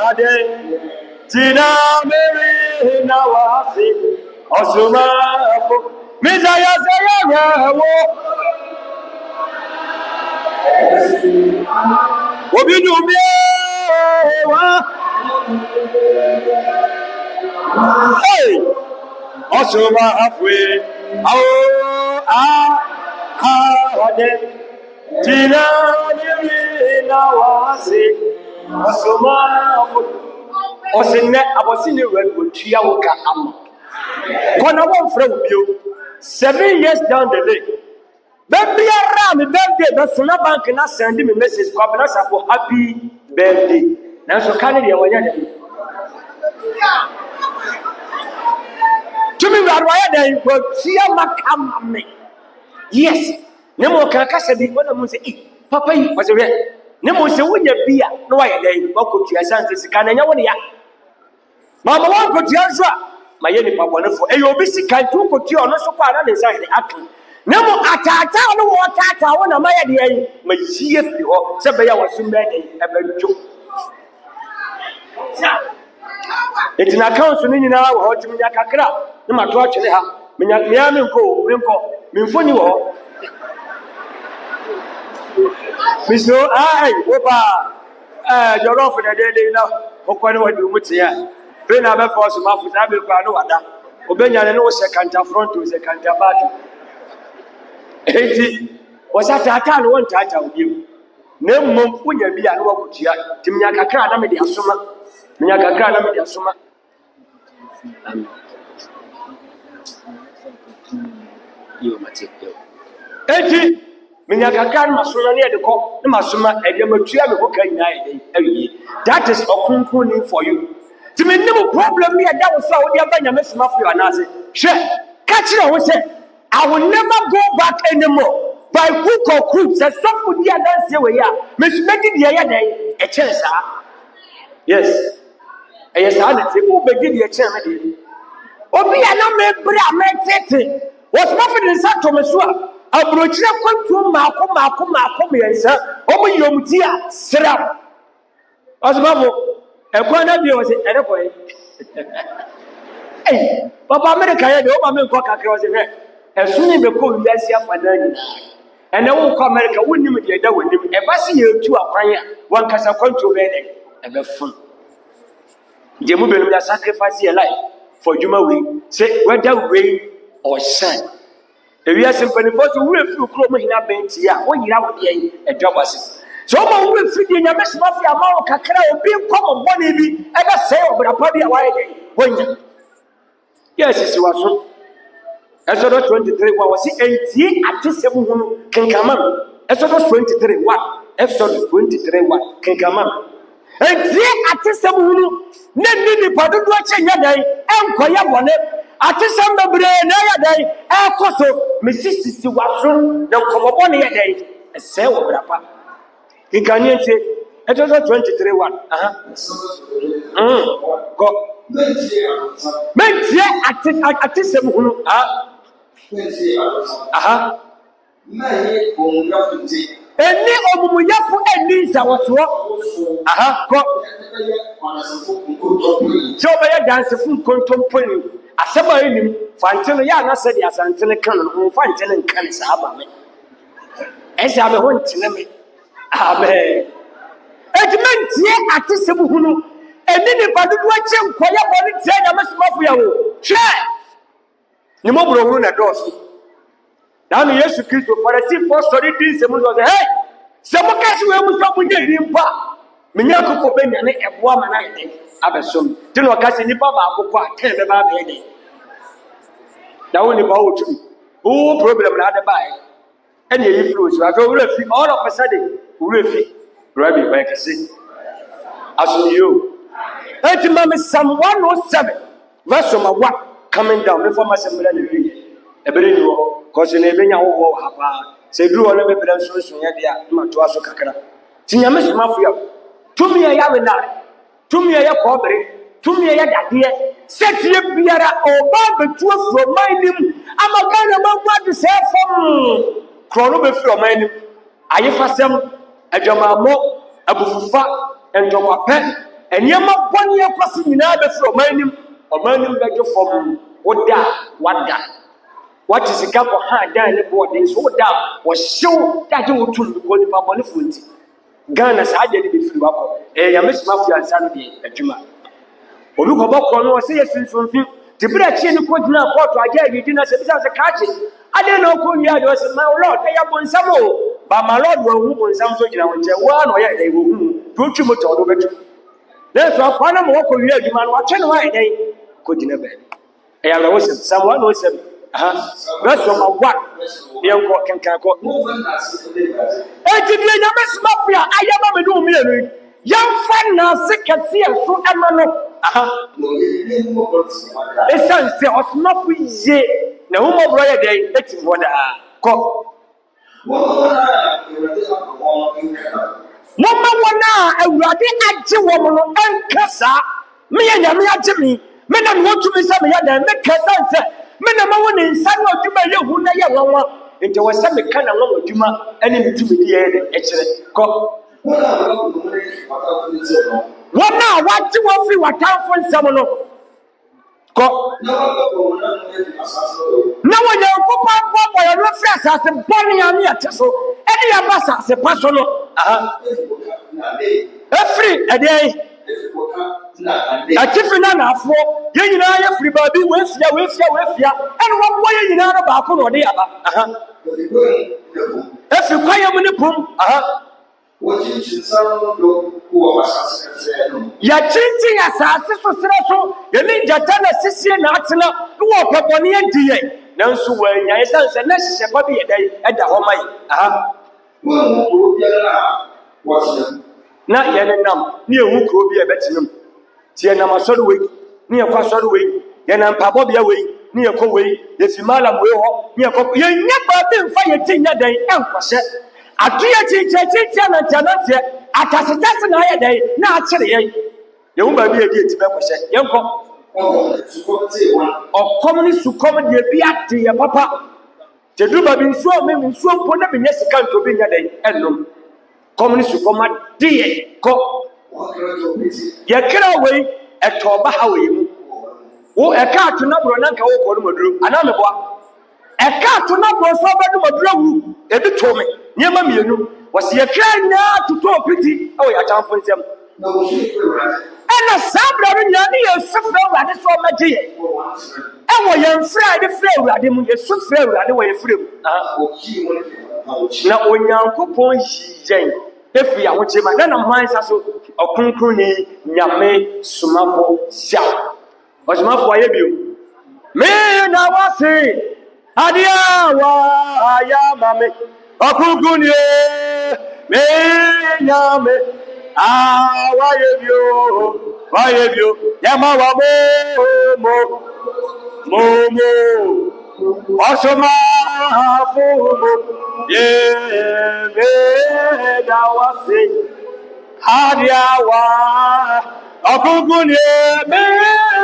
ade tina meri na wasi osma Mizaya wo Obinu wa Hey Osuma afwe ade tina ni na wasi Osuma afwe Osine abosine we tua wo ka ama Kona won fra bio 7 years down the lane. Baby around me birthday, but Sona Bank na send me message. Kwabena sapo happy birthday. Now so can you wanya dem? To me we are dem go tia makama me. Yes. Nemo kan kasa bi wona mo say papa yi o say we. Nemo say wonya bia no wa ya dem ba ko tia sanse sika na nya wona ya. Mama wan ko tia so mayeni pabonefo eyo obi sika ntu ko tia ono so kwa na ne sai aka nemo atata ono wo tata wona maye de yi mayiye fi ho se be ya wasum be de ebenjo etina council ni nyina wo ho timi nya kakra ne mato akere ha menya me nko memfoni wo miso ai opa jorof na de na okwane wadi umutia When I have forced my foot, I will go no other. Obenya no second front to second back. 80 was that a time one title with you. No monk when you be a no good year. Timiaka Kana made the Asuma. Miaka Kana made the Asuma. You must take 80 Miaka Kana Masuna near the cop, the Masuma, and the Matia Boka every year. That is a conclusion for you. To me, no problem here. That was how they are buying a mess of you and I say, catch it. I will say, I will never go back anymore. By hook or crook, says somebody dance here. We are Miss making the other day a chance. Yes, yes, I say, who begin the chance? Obi anam bra metete. Was nothing in Sato Mesua. A brochia come to Mako yensa. Omo yomutia seram. Osmavo. Ekwana bi o se erekoy Papa America ya de o ba me nko kakra o se he esuni be ko wiase afana nyina and I will come America wouldn't even get that with him. If I see you two are crying, one can control and the fun. The movement will sacrifice your life for human way. Say whether rain or sun. If you are simply forced to will feel chroma in a bench, yeah, when you have a job as so one will feed in your best mafia amount Kakra will be common one ever say over a party away. When yes, it was so. Exodus 23 was it at this 7 can come on. Exodus 23 1. Exodus 23 1 can come on. And at this 7 Nenny Padu watching your day, and Koya one at this summer brain, day, air coso, Mrs. Sister was soon, no come upon a day, a sale of Rapa. He can say Exodus 23 1. Go. Men at this 7 Any of Muyafu and Lisa was what? So by a dance of food contemporary. As somebody Fantina Yana said, yes, Anthony Cannon, who Fantin and Canis Abame. As I want to me. Amen. It meant ye at this Hulu, and then if I do watch him, Koya Bonnet said, I must mafia. Try. No more Bruna Dawson. Now, yes, you kiss for a sea for story. Someone was hey, someone catch you with something in pa. Minako Ben and a woman I think. Abasum. Do not catch any papa, tell the baby. Now, only about you. Oh, problem not to buy. Any influence, I go refuse all of a sudden. Refuse. Rabbi, like I say. As you. Hey, Mamma, Psalm 107. Verse of my what coming down before my assembly. A very new. Because in a benya wo hapa se duru wona be bela so so ya dia ma to aso kakra tinya me mafia tumi ya we na tumi ya kobre tumi ya dade setie biara oba betu afro manim amagana magwadu se fam krono be fro manim ayefasem adwamamo abufufa entokwape eniema boni akwasi nyina be fro manim o manim be ge fam woda wada. What is the gap of hand down the board? They so down was show that you will to go to Pabon Foot. Ghana's I did it free up. A Miss Mafia and Saturday at Juma. Or look about Cornwall, say yes, from him. The bread chain could not port to a you didn't say without a catching. I don't know who you was my lord, they are on some more. But my lord will move on some sort of one or they will move. Don't you much all over. Therefore, Panama walk with you, man, watching why they could in a bed. I have a someone who said. That's from what young walk can call. I did not miss Mafia. I am a new million. Young fan now sick and see a foot and mano. The son said, was not we ye. No more brother day, let's what call. Mama, I rather add you woman and Cassa. Me and Yamia Jimmy. Men don't want to be some other make Cassa. Men are one in San Juma, who never won. It was some kind of long Juma and into the excellent cop. What now? What you want to what town for someone? Cop. No one will pop up by a refresh as a bonny on your tussle. Any of us as a personal. Every a day. A Tiffany for you know, everybody with ya, and what way you know about or the other. If you quite a minute, what you should sound who was you're changing as a sister, you need your tenor, sister, and Atla, who walk up on the NTA. No, so when your sons and necessary body a day at the home. What's not yet enough near who could be a better. Tiana sort of way, near Quasar way, and I'm Pabobia way, near Coway, the Simala way, near Cop. You never been fighting that day, and Quasset. A teacher, Janatia, a Cassitas and I a day, naturally. You won't be a dear to Quasset, young cop. Or commonly to come and be at your papa. The Duba been so many so put up in yes, come to be a day, and no. Communist to come at dear cop. Ya kira wei eto ba ha wei mu wo e ka to na bro na nka wo ko no maduru ana me boa eka to na bo so bedu madurawu ebi to me niema mienu wase ye kra nya toto piti o ya tamfo nsem ena sabra no nya ne ye sufra urade so magye ye ewo ye mfra de fra urade mu ye sufra urade wo ye frem na onyankopon yiyen efi ya woche ma na man saso okunkun ni nyame sumafo sha osumafo aye bio me na wase adia wa ya mame okunkun ni me nyame wa ye bio ya ma wa mo osumafo ye me na wase Adiawa, okunkun ye me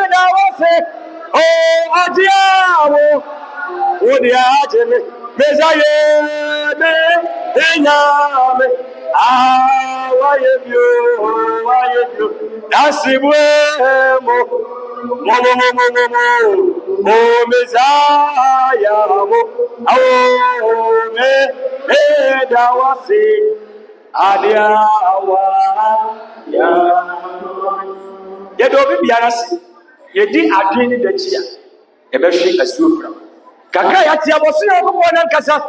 na wase. Oh, adiawo, odiajeme, mezaye me enyame. Wayebio, dasibwe mo. Oh, mezaya mo. Oh, me na wase. Adiawa ya yedo bi biara si yedi adwen ni dachia ebehwe asuofra kakra ya tia boso ya kokọ na nkasa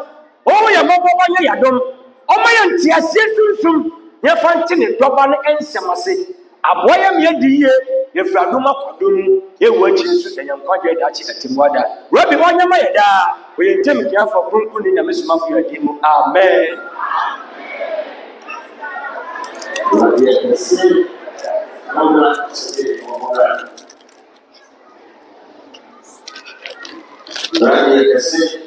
o ya bobo ya yadom o ma ya ntiase sunsum ye fanti ne doba ne ensemase aboya me diye ye fradoma kodum ye wachi nsu enyankwaje da chi atimwada robi wonyama ye da o ye ntem kia fa kunkun ni nyamesuma fu ya dimu amen. Yes.